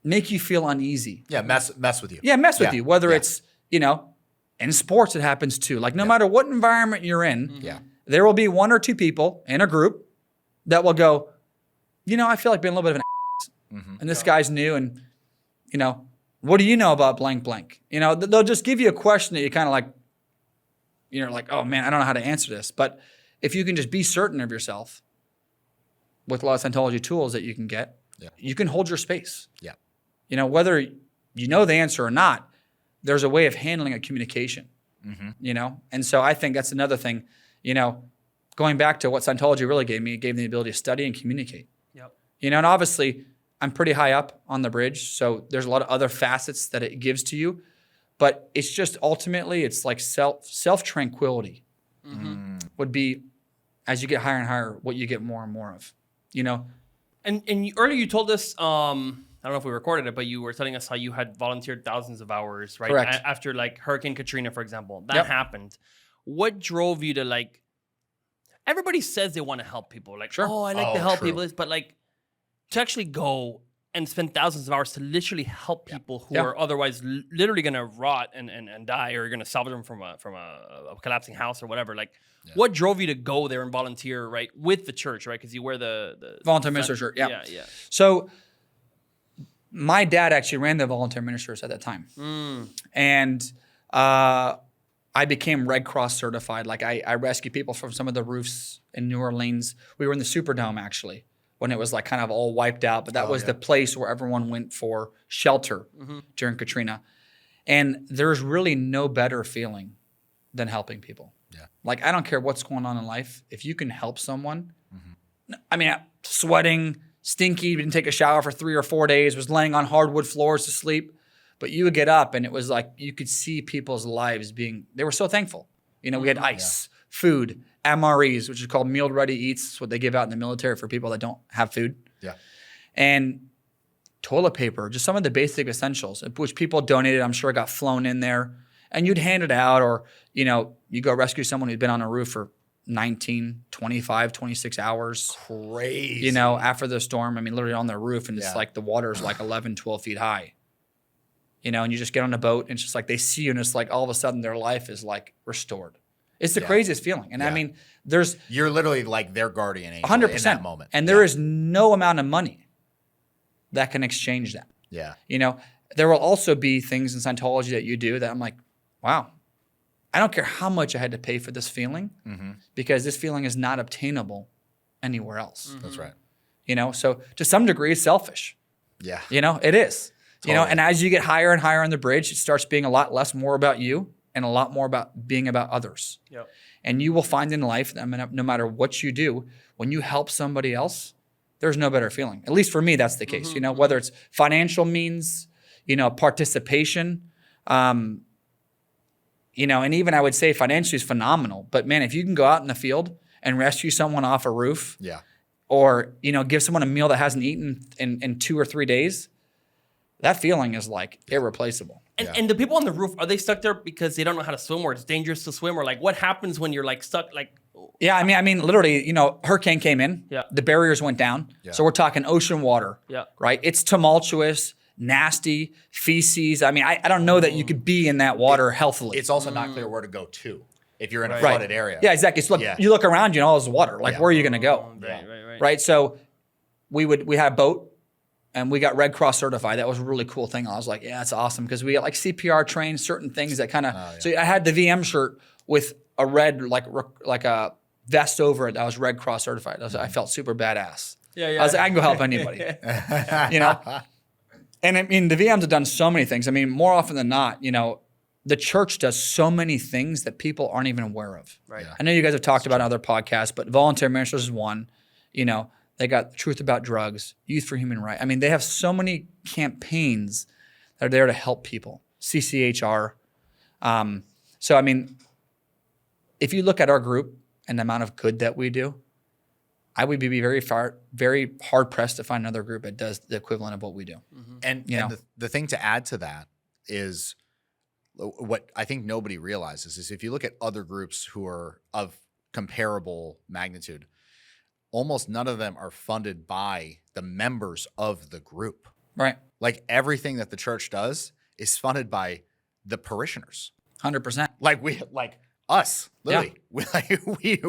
make you feel uneasy. Yeah, mess with you. Yeah, mess with you. Whether it's, you know, in sports it happens too. Like no matter what environment you're in, there will be one or two people in a group that will go, you know, I feel like being a little bit of an and this guy's new and, you know, what do you know about blank blank? You know, they'll just give you a question that you kind of like, you're like, oh man, I don't know how to answer this. But if you can just be certain of yourself with a lot of Scientology tools that you can get, you can hold your space. Yeah. You know, whether you know the answer or not, there's a way of handling a communication, you know? And so I think that's another thing, you know, going back to what Scientology really gave me, it gave me the ability to study and communicate. You know, and obviously I'm pretty high up on the bridge, so there's a lot of other facets that it gives to you, but it's just ultimately, it's like self-tranquility would be, as you get higher and higher, what you get more and more of, you know? And earlier you told us, I don't know if we recorded it, but you were telling us how you had volunteered thousands of hours, right? Correct. After like Hurricane Katrina, for example, that happened. What drove you to like, everybody says they want to help people. Like, oh, I like to help people. But like, to actually go and spend thousands of hours to literally help people who are otherwise literally going to rot and die, or you're going to salvage them from a collapsing house or whatever. Like, what drove you to go there and volunteer, right, with the church, right? Because you wear the volunteer minister shirt. Yeah. Yeah. So my dad actually ran the volunteer ministers at that time. And I became Red Cross certified. Like I rescued people from some of the roofs in New Orleans. We were in the Superdome actually, when it was like kind of all wiped out, but that was the place where everyone went for shelter during Katrina. And there's really no better feeling than helping people. Yeah. Like I don't care what's going on in life. If you can help someone, I mean, sweating, stinky, didn't take a shower for 3 or 4 days, was laying on hardwood floors to sleep. But you would get up and it was like you could see people's lives they were so thankful. You know, we had ice, food, MREs, which is called meal ready eats. It's what they give out in the military for people that don't have food. Yeah. And toilet paper, just some of the basic essentials, which people donated, I'm sure got flown in there. And you'd hand it out, or, you know, you go rescue someone who'd been on a roof for 19, 25, 26 hours. Crazy. You know, after the storm, I mean, literally on their roof, and it's like the water's like 11, 12 feet high. You know, and you just get on a boat, and it's just like they see you, and it's like all of a sudden their life is like restored. It's the craziest feeling. And I mean, you're literally like their guardian angel 100% in that moment. And there is no amount of money that can exchange that. Yeah. You know, there will also be things in Scientology that you do that I'm like, wow, I don't care how much I had to pay for this feeling because this feeling is not obtainable anywhere else. That's right. You know, so to some degree it's selfish. Yeah. You know, it is. Totally. You know, and as you get higher and higher on the bridge, it starts being a lot less more about you and a lot more about being about others. Yep. And you will find in life, I mean, no matter what you do, when you help somebody else, there's no better feeling. At least for me, that's the case. You know, whether it's financial means, you know, participation, you know, and even I would say financially is phenomenal. But man, if you can go out in the field and rescue someone off a roof, or, you know, give someone a meal that hasn't eaten in 2 or 3 days, that feeling is like irreplaceable. And the people on the roof, are they stuck there because they don't know how to swim, or it's dangerous to swim, or like what happens when you're like stuck? Like, yeah, I mean, literally, you know, hurricane came in. Yeah. The barriers went down. Yeah. So we're talking ocean water. Yeah. Right. It's tumultuous, nasty, feces. I mean, I don't know that you could be in that water healthily. It's also not clear where to go to if you're in a flooded area. Yeah, exactly. So look, you look around you and all this water. Like, where are you going to go? Right. Right. So we had a boat. And we got Red Cross certified. That was a really cool thing. I was like, yeah, that's awesome. Because we got like CPR trained, certain things that kind of, so I had the VM shirt with a red, like a vest over it that was Red Cross certified. I felt super badass. Yeah. I was like, I can go help anybody, you know? And I mean, the VMs have done so many things. I mean, more often than not, you know, the church does so many things that people aren't even aware of. Right. I know you guys have talked about other podcasts, but Volunteer Ministers is one, you know. They got Truth About Drugs, Youth for Human Rights. I mean, they have so many campaigns that are there to help people. CCHR. So, I mean, if you look at our group and the amount of good that we do, I would be very hard pressed to find another group that does the equivalent of what we do. And the thing to add to that is what I think nobody realizes is if you look at other groups who are of comparable magnitude, almost none of them are funded by the members of the group. Right. Like everything that the church does is funded by the parishioners. 100%. Like us, literally.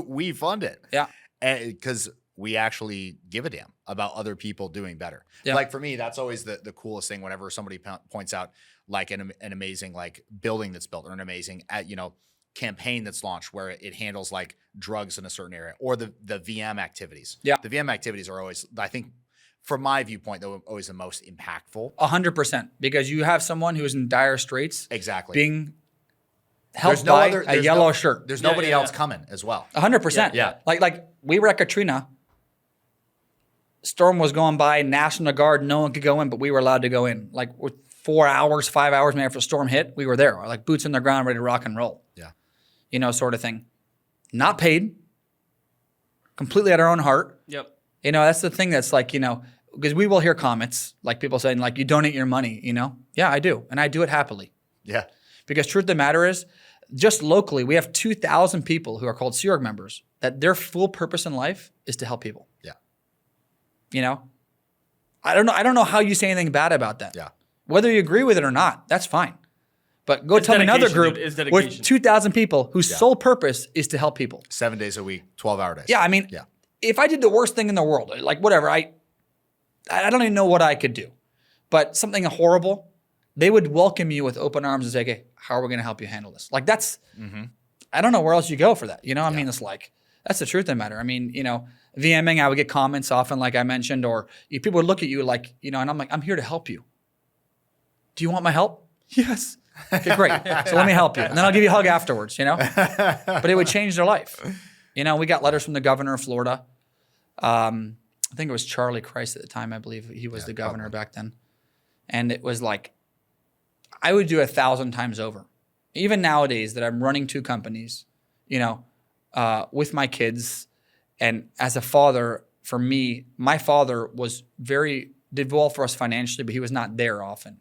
We fund it. Yeah. Because we actually give a damn about other people doing better. Yeah. Like for me, that's always the coolest thing whenever somebody points out like an amazing like building that's built or an amazing campaign that's launched where it handles like drugs in a certain area or the VM activities. Yeah. The VM activities are always, I think, from my viewpoint, they're always the most impactful. 100%. Because you have someone who's in dire straits. Exactly. Being helped by a yellow shirt. There's nobody else coming as well. 100%. Yeah. Like we were at Katrina. Storm was going by, National Guard, no one could go in, but we were allowed to go in. Like with 4 hours, 5 hours maybe after the storm hit, we were there. Like boots on the ground, ready to rock and roll. Yeah. You know, sort of thing. Not paid. Completely at our own heart. Yep. You know, that's the thing that's like, you know, because we will hear comments like people saying like, you donate your money, you know? Yeah, I do. And I do it happily. Yeah. Because truth of the matter is, just locally, we have 2,000 people who are called Sea Org members that their full purpose in life is to help people. Yeah. You know? I don't know how you say anything bad about that. Yeah. Whether you agree with it or not, that's fine. But go tell me another group with 2,000 people whose sole purpose is to help people. 7 days a week, 12-hour days. Yeah, I mean, if I did the worst thing in the world, like whatever, I don't even know what I could do. But something horrible, they would welcome you with open arms and say, okay, how are we going to help you handle this? Like that's, I don't know where else you go for that. You know, I mean, it's like, that's the truth of the matter. I mean, you know, VMing, I would get comments often, like I mentioned, or people would look at you like, you know, and I'm like, I'm here to help you. Do you want my help? Yes. Okay, great. So let me help you. And then I'll give you a hug afterwards, you know? But it would change their life. You know, we got letters from the governor of Florida. I think it was Charlie Christ at the time. I believe he was the governor back then. And it was like, I would do 1,000 times over. Even nowadays that I'm running 2 companies, you know, with my kids. And as a father, for me, my father did well for us financially, but he was not there often.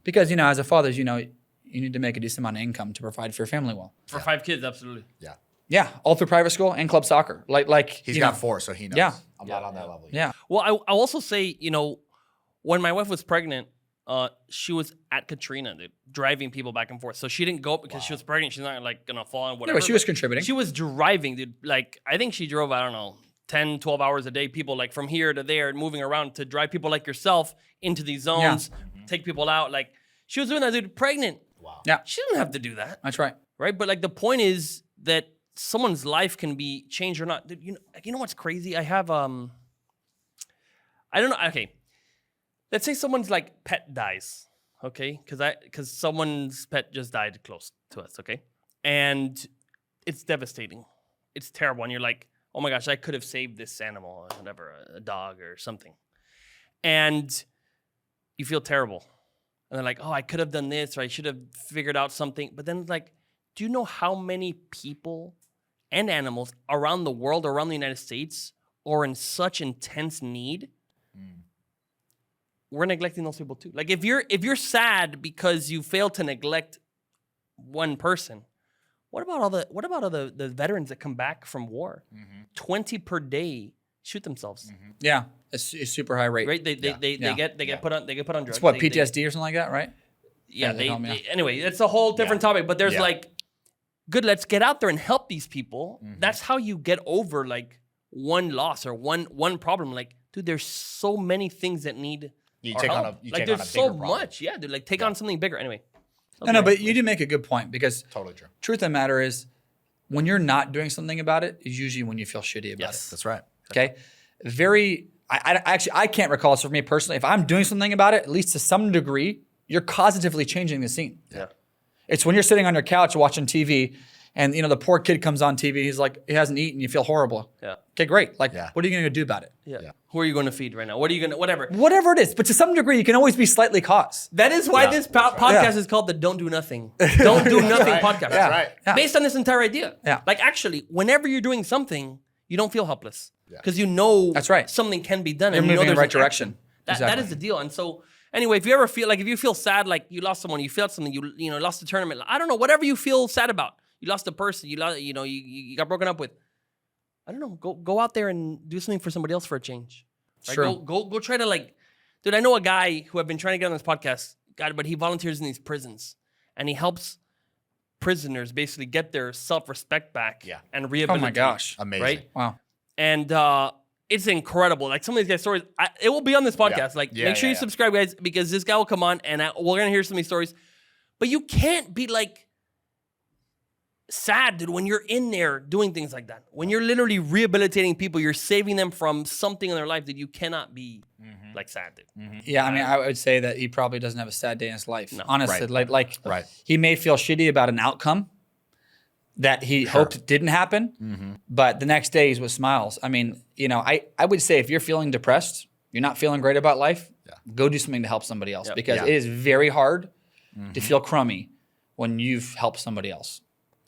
Because, you know, as a father, you know, you need to make a decent amount of income to provide for your family well. For 5 kids, absolutely. Yeah. Yeah, all through private school and club soccer. Like He's got 4, so he knows. Yeah. I'm not on that level yet. Yeah. Well, I'll also say, you know, when my wife was pregnant, she was at Katrina, dude, driving people back and forth. So she didn't go up because she was pregnant. She's not like gonna fall and whatever. Yeah, but she was contributing. She was driving, dude. Like, I think she drove, I don't know, 10, 12 hours a day, people like from here to there, moving around to drive people like yourself into these zones, take people out. Like, she was doing that, dude, pregnant. Wow. Yeah. She didn't have to do that. That's right. Right? But like the point is that someone's life can be changed or not. Dude, you know what's crazy? I have I don't know. Okay. Let's say someone's like pet dies. Okay? Because someone's pet just died close to us, okay? And it's devastating. It's terrible. And you're like, oh my gosh, I could have saved this animal or whatever, a dog or something. And you feel terrible. And they're like, oh, I could have done this, or I should have figured out something. But then it's like, do you know how many people and animals around the world, around the United States, are in such intense need? We're neglecting those people too. Like if you're sad because you failed to neglect one person, what about all the veterans that come back from war? 20 per day shoot themselves. Yeah, it's super high rate. Right? They get put on drugs. It's what, PTSD or something like that, right? Yeah, anyway, it's a whole different topic, but there's like, good, let's get out there and help these people. That's how you get over like one loss or one problem. Like, dude, there's so many things that need You our take help. on a you like take there's on a so bigger problem. much. Yeah, dude, like take on something bigger. Anyway. No, but you do make a good point, because Totally true. truth of the matter is, when you're not doing something about it, is usually when you feel shitty about it. That's right. Okay? I can't recall this for me personally. If I'm doing something about it, at least to some degree, you're positively changing the scene. Yeah. It's when you're sitting on your couch watching TV and, you know, the poor kid comes on TV, he's like, he hasn't eaten, you feel horrible. Yeah. Okay, great. Like, what are you going to do about it? Yeah. Who are you going to feed right now? What are you going to, whatever. Whatever it is. But to some degree, you can always be slightly cause. That is why this podcast is called the Don't Do Nothing. Don't Do Nothing podcast. That's right. Yeah. Based on this entire idea. Yeah. Like actually, whenever you're doing something, you don't feel helpless. Because you know That's right. something can be done. You're and you know moving in the there's right an direction. action. That Exactly. is the deal. And so anyway, if you ever feel like, if you feel sad, like you lost someone, you felt something, you know, lost a tournament, I don't know, whatever you feel sad about, you lost a person, you got broken up with, I don't know, go out there and do something for somebody else for a change. Right? True. Go try to like, dude, I know a guy who I've been trying to get on this podcast, but he volunteers in these prisons and he helps prisoners basically get their self-respect back and Oh rehabilitate. my gosh. Amazing. Right? Wow. And it's incredible. Like some of these guys' stories, it will be on this podcast. Like, make sure you subscribe, guys, because this guy will come on and we're gonna hear some of these stories. But you can't be like sad, dude, when you're in there doing things like that. When you're literally rehabilitating people, you're saving them from something in their life that you cannot be like sad, dude. Yeah, I mean, I would say that he probably doesn't have a sad day in his life. No. Honestly, Right. like he may feel shitty about an outcome that he hoped didn't happen, but the next day he's with smiles. I mean, you know, I would say if you're feeling depressed, you're not feeling great about life, go do something to help somebody else, because it is very hard to feel crummy when you've helped somebody else.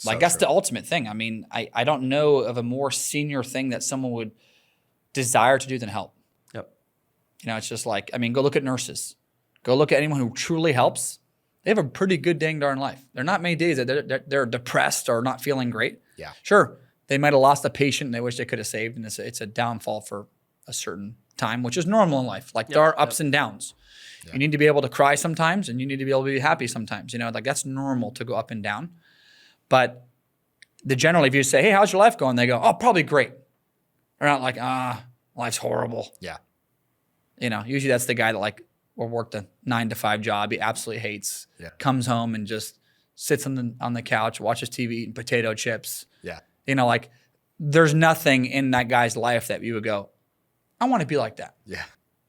Like that's the ultimate thing. I mean, I don't know of a more senior thing that someone would desire to do than help. Yep. You know, it's just like, I mean, go look at nurses. Go look at anyone who truly helps. They have a pretty good dang darn life. There are not many days that they're depressed or not feeling great. Yeah. Sure, they might have lost a patient they wish they could have saved, and it's a downfall for a certain time, which is normal in life. Like there are ups and downs. You need to be able to cry sometimes, and you need to be able to be happy sometimes. You know, like that's normal to go up and down. But generally, if you say, hey, how's your life going? They go, oh, probably great. They're not like, life's horrible. Yeah. You know, usually that's the guy that like will work the 9-to-5 job he absolutely hates, comes home and just sits on the couch, watches TV, eating potato chips. Yeah. You know, like there's nothing in that guy's life that you would go, I want to be like that. Yeah.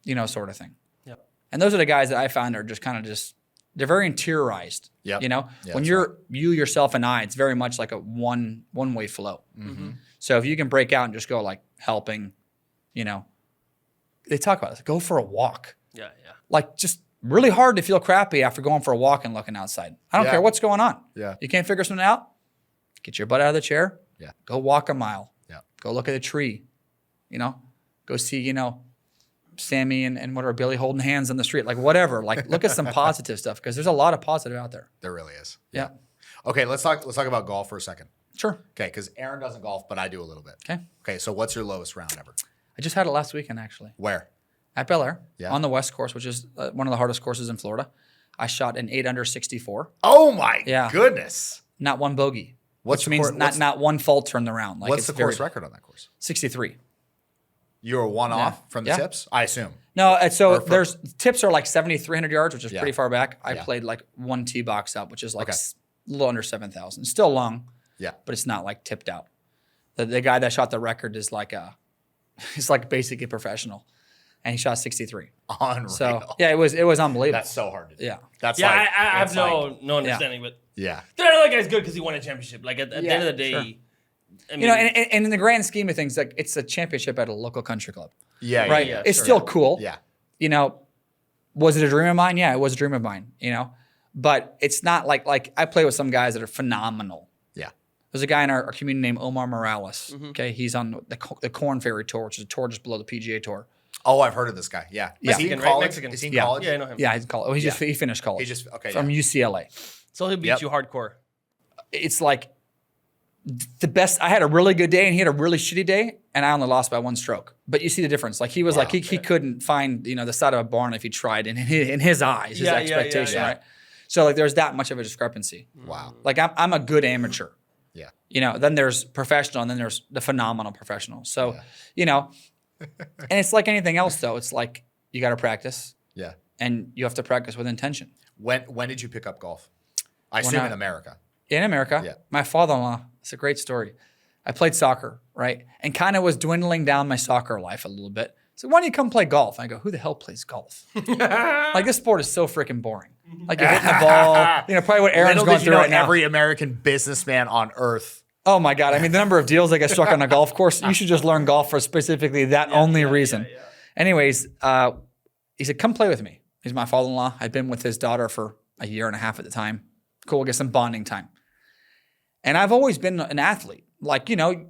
You know, sort of thing. Yep. And those are the guys that I found are just kind of they're very interiorized. Yep. You know, Yeah, when that's you're you, yourself, and I, it's very much like a one-way flow. So if you can break out and just go like helping, you know, they talk about this. Go for a walk. Yeah. Like just really hard to feel crappy after going for a walk and looking outside. I don't care what's going on. Yeah. You can't figure something out? Get your butt out of the chair. Yeah. Go walk a mile. Yeah. Go look at a tree. You know, go see, you know, Sammy and whatever, Billy holding hands on the street, like whatever. Like look at some positive stuff because there's a lot of positive out there. There really is. Yeah. Okay, let's talk about golf for a second. Sure. Okay, because Aaron doesn't golf, but I do a little bit. Okay. Okay, so what's your lowest round ever? I just had it last weekend actually Where? at Bel Air Yeah. on the West Course, which is one of the hardest courses in Florida. I shot an 8 under 64. Oh my Yeah. goodness. Not one bogey. What's which the means course- not one falter in the round. Like What's it's the course very- record on that course? 63. You were one off from the Yeah. tips, I assume. No, so Or for- there's tips are like 7,300 yards, which is Yeah. pretty far back. I Yeah. played like one tee box up, which is like Okay. a little under 7,000. Still long, Yeah. but it's not like tipped out. The guy that shot the record is like he's like basically professional, and he shot 63. Unreal. So yeah, it was unbelievable. That's so hard to do. Yeah. That's Yeah, like, I have that's like- no understanding, but yeah. the other guy's good because he won a championship. Like at the end of the day, sure. I mean, You know, and in the grand scheme of things, like it's a championship at a local country club, Yeah. right? Yeah. It's sure. still cool. Yeah. You know, was it a dream of mine? Yeah, it was a dream of mine. You know, but it's not like I play with some guys that are phenomenal. Yeah. There's a guy in our community named Omar Morales. Okay, he's on the Corn Ferry Tour, which is a tour just below the PGA Tour. Oh, I've heard of this guy. Yeah. Is he in Mexican, right? college? Mexican. Is he in Yeah. college? yeah, I know him. Yeah, he's in college. Oh, he finished college. He just okay. from yeah. UCLA. So he'll beat Yep. you hardcore. It's like the best. I had a really good day and he had a really shitty day, and I only lost by one stroke. But you see the difference. Like he was like he couldn't find the side of a barn if he tried. In his eyes, his Yeah, yeah, expectation, yeah. right? So like there's that much of a discrepancy. Wow. Like I'm a good amateur. Yeah. You know, then there's professional, and then there's the phenomenal professional. So, you know, and it's like anything else though. It's like you got to practice, Yeah. and you have to practice with intention. When did you pick up golf? I assume I- in America. In America, Yeah. my father-in-law, it's a great story. I played soccer, right? And kind of was dwindling down my soccer life a little bit. So why don't you come play golf? And I go, who the hell plays golf? Like this sport is so freaking boring. Like you're hitting the ball, probably what Aaron's Little going did you through know right now. every American businessman on earth. Oh my God. I mean, the number of deals that get struck on a golf course, you should just learn golf for specifically that only reason. Anyways, he said, come play with me. He's my father-in-law. I'd been with his daughter for a year and a half at the time. Cool, we'll get some bonding time. And I've always been an athlete. Like, an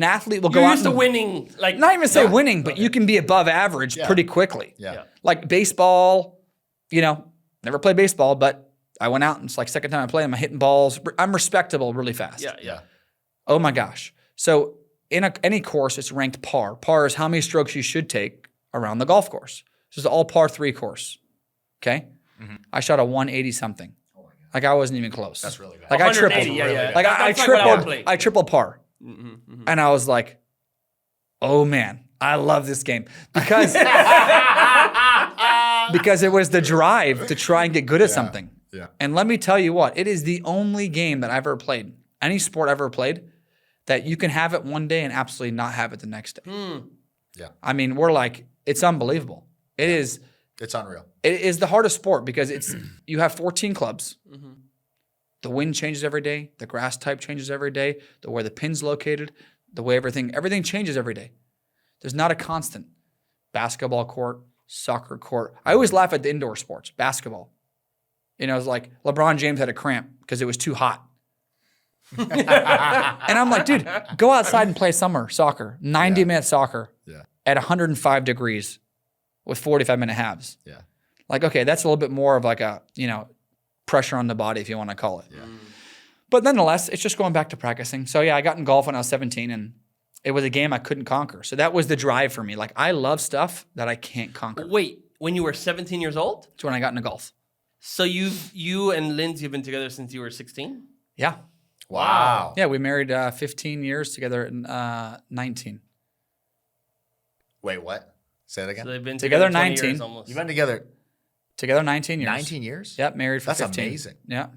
athlete will go You're out used to and winning. Like not even say winning, but you can be above average pretty quickly. Yeah. Like baseball, never played baseball, but I went out and it's like second time I play, I'm hitting balls. I'm respectable really fast. Yeah. Oh my gosh. So in any course, it's ranked par. Par is how many strokes you should take around the golf course. This is all par 3 course. Okay? I shot a 180 something. Like I wasn't even close. That's really bad. Like I tripled. 180, yeah. Like I That's like what I would tripled. play. I tripled par. And I was like, oh man, I love this game. Because because it was the drive to try and get good at something. Yeah. And let me tell you what, it is the only game that I've ever played, any sport I've ever played, that you can have it one day and absolutely not have it the next day. Yeah. I mean, we're like, it's unbelievable. It is. It's unreal. It is the hardest sport because you have 14 clubs. The wind changes every day. The grass type changes every day. The where the pin's located, the way everything changes every day. There's not a constant. Basketball court, soccer court. I always laugh at the indoor sports. Basketball. It's like LeBron James had a cramp because it was too hot. And I'm like, dude, go outside and play summer soccer, 90-minute soccer at 105 degrees with 45-minute halves. Yeah. Like, okay, that's a little bit more of like a, pressure on the body, if you want to call it. Yeah. But nonetheless, it's just going back to practicing. So yeah, I got in golf when I was 17 and it was a game I couldn't conquer. So that was the drive for me. Like I love stuff that I can't conquer. Wait, when you were 17 years old? That's when I got into golf. So you and Lindsay have been together since you were 16? Yeah. Wow. Yeah, we married 15 years together in 19. Wait, what? Say that again. So they've been Together together 20 19. years almost. You've been together Together 19 years. 19 years? Yep, married for That's 15. amazing. Yeah.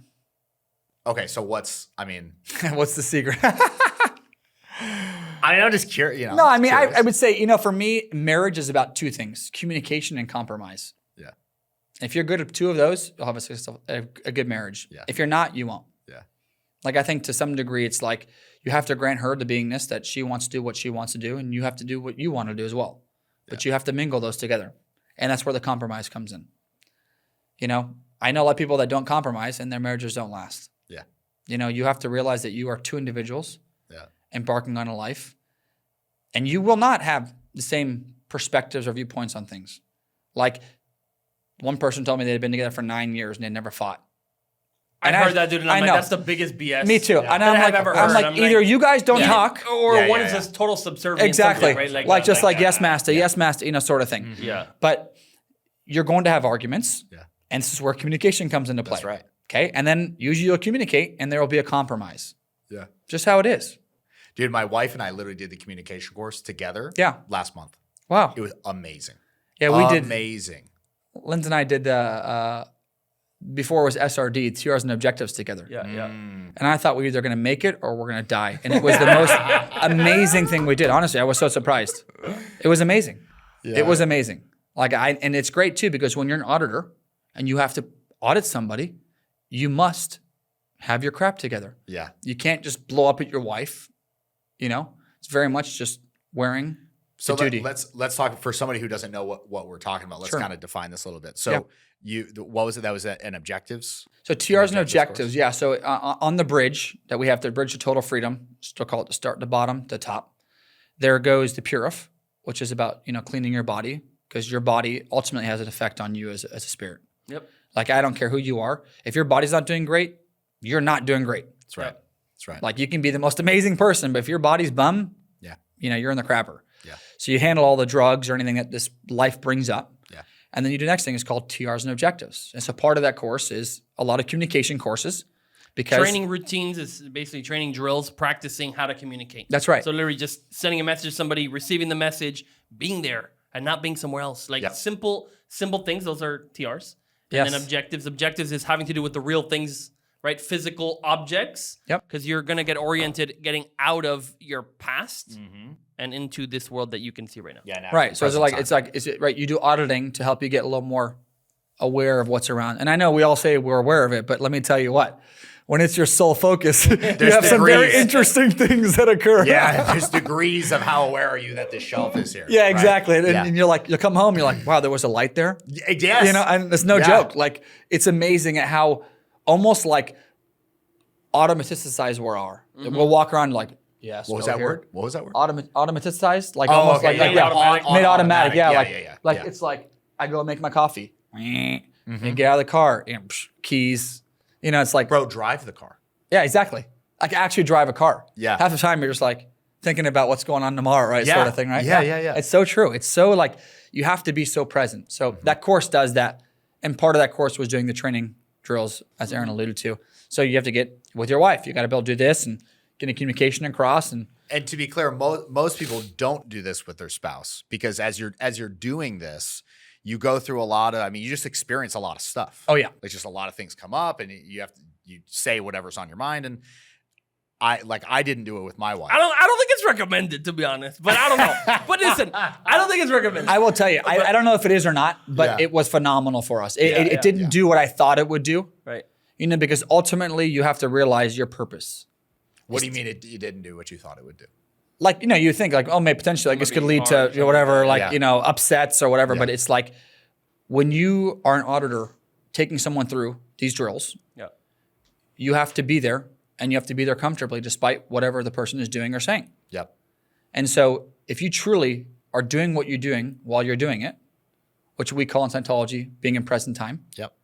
Okay, so What's the secret? I'm just curious. No, I mean, I would say, for me, marriage is about two things, communication and compromise. Yeah. If you're good at two of those, you'll have a good marriage. Yeah. If you're not, you won't. Yeah. Like, I think to some degree, it's like you have to grant her the beingness that she wants to do what she wants to do, and you have to do what you want to do as well. but you have to mingle those together. And that's where the compromise comes in. You know, I know a lot of people that don't compromise and their marriages don't last. Yeah. You know, you have to realize that you are two individuals embarking on a life, and you will not have the same perspectives or viewpoints on things. Like, one person told me they had been together for 9 years and they never fought. I've heard that, dude, and I'm like, that's the biggest BS. Me too. Yeah. And I'm like, either you guys don't talk, or one is just total subservience. Exactly. Right? Like yes, master, yes, master, you know, sort of thing. Mm-hmm. Yeah. But you're going to have arguments. Yeah. And this is where communication comes into play. That's right. Okay. And then usually you'll communicate and there will be a compromise. Yeah. Just how it is. Dude, my wife and I literally did the communication course together. Yeah. Last month. Wow. It was amazing. Yeah, we did. Amazing. Linz and I did the before it was SRD, TRs and objectives together. Yeah, yeah. And I thought we were either going to make it or we're going to die. And it was the most amazing thing we did. Honestly, I was so surprised. It was amazing. Yeah. It was amazing. And it's great too, because when you're an auditor and you have to audit somebody, you must have your crap together. Yeah. You can't just blow up at your wife. You know, it's very much just wearing the duty. Let's talk for somebody who doesn't know what we're talking about. Let's kind of define this a little bit. So what was it? That was an objectives? So TRs and objectives. Yeah. So on the bridge that we have, the bridge to total freedom, still call it the start to bottom to top. There goes the purif, which is about, you know, cleaning your body, because your body ultimately has an effect on you as a spirit. Yep. Like, I don't care who you are. If your body's not doing great, you're not doing great. That's right. Yep. That's right. Like, you can be the most amazing person, but if your body's bum, you know, you're in the crapper. Yeah. So you handle all the drugs or anything that this life brings up. Yeah. And then you do the next thing is called TRs and objectives. And so part of that course is a lot of communication courses. Because training routines is basically training drills, practicing how to communicate. That's right. So literally just sending a message to somebody, receiving the message, being there and not being somewhere else. Like simple things, those are TRs. And then objectives is having to do with the real things, right? Physical objects. Yep. Because you're going to get oriented getting out of your past and into this world that you can see right now. Yeah. Right. So is it right? You do auditing to help you get a little more aware of what's around. And I know we all say we're aware of it, but let me tell you what. When it's your sole focus, you have some very interesting things that occur. Yeah, there's degrees of how aware are you that this shelf is here. Yeah, exactly. Right? And you're like, you'll come home, you're like, wow, there was a light there. Yes. You know, and it's no joke. Like, it's amazing at how almost like automaticized we are. We'll walk around like, yes. What was that word? What was that word? Automaticized, like almost like made automatic. Like it's like I go make my coffee. You get out of the car, keys. You know, it's like, bro, drive the car. Yeah, exactly. Like, actually drive a car. Yeah. Half the time you're just like thinking about what's going on tomorrow, right? Sort of thing, right? Yeah. It's so true. It's so like you have to be so present. So that course does that, and part of that course was doing the training drills, as Aaron alluded to. So you have to get with your wife. You got to be able to do this and get a communication across. And to be clear, most people don't do this with their spouse, because as you're doing this, you go through a lot of, you just experience a lot of stuff. Oh yeah. There's just a lot of things come up and you say whatever's on your mind. And I didn't do it with my wife. I don't think it's recommended, to be honest, but I don't know. But listen, I don't think it's recommended. I will tell you, I don't know if it is or not, but it was phenomenal for us. It didn't do what I thought it would do. Right. You know, because ultimately you have to realize your purpose. What do you mean you didn't do what you thought it would do? Like, you know, you think like, oh, maybe potentially like this could lead to whatever, like, you know, upsets or whatever. But it's like when you are an auditor taking someone through these drills, you have to be there, and you have to be there comfortably despite whatever the person is doing or saying. Yep. And so if you truly are doing what you're doing while you're doing it, which we call in Scientology being in present time. Yep.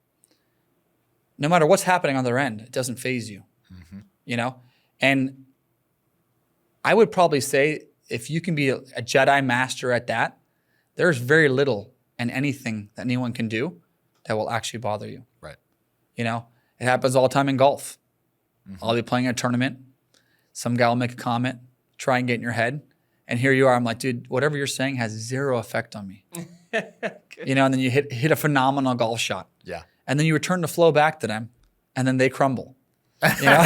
No matter what's happening on their end, it doesn't faze you. You know? And I would probably say if you can be a Jedi master at that, there's very little and anything that anyone can do that will actually bother you. Right. You know, it happens all the time in golf. I'll be playing a tournament. Some guy will make a comment, try and get in your head. And here you are. I'm like, dude, whatever you're saying has zero effect on me. You know, and then you hit a phenomenal golf shot. Yeah. And then you return the flow back to them, and then they crumble. You know?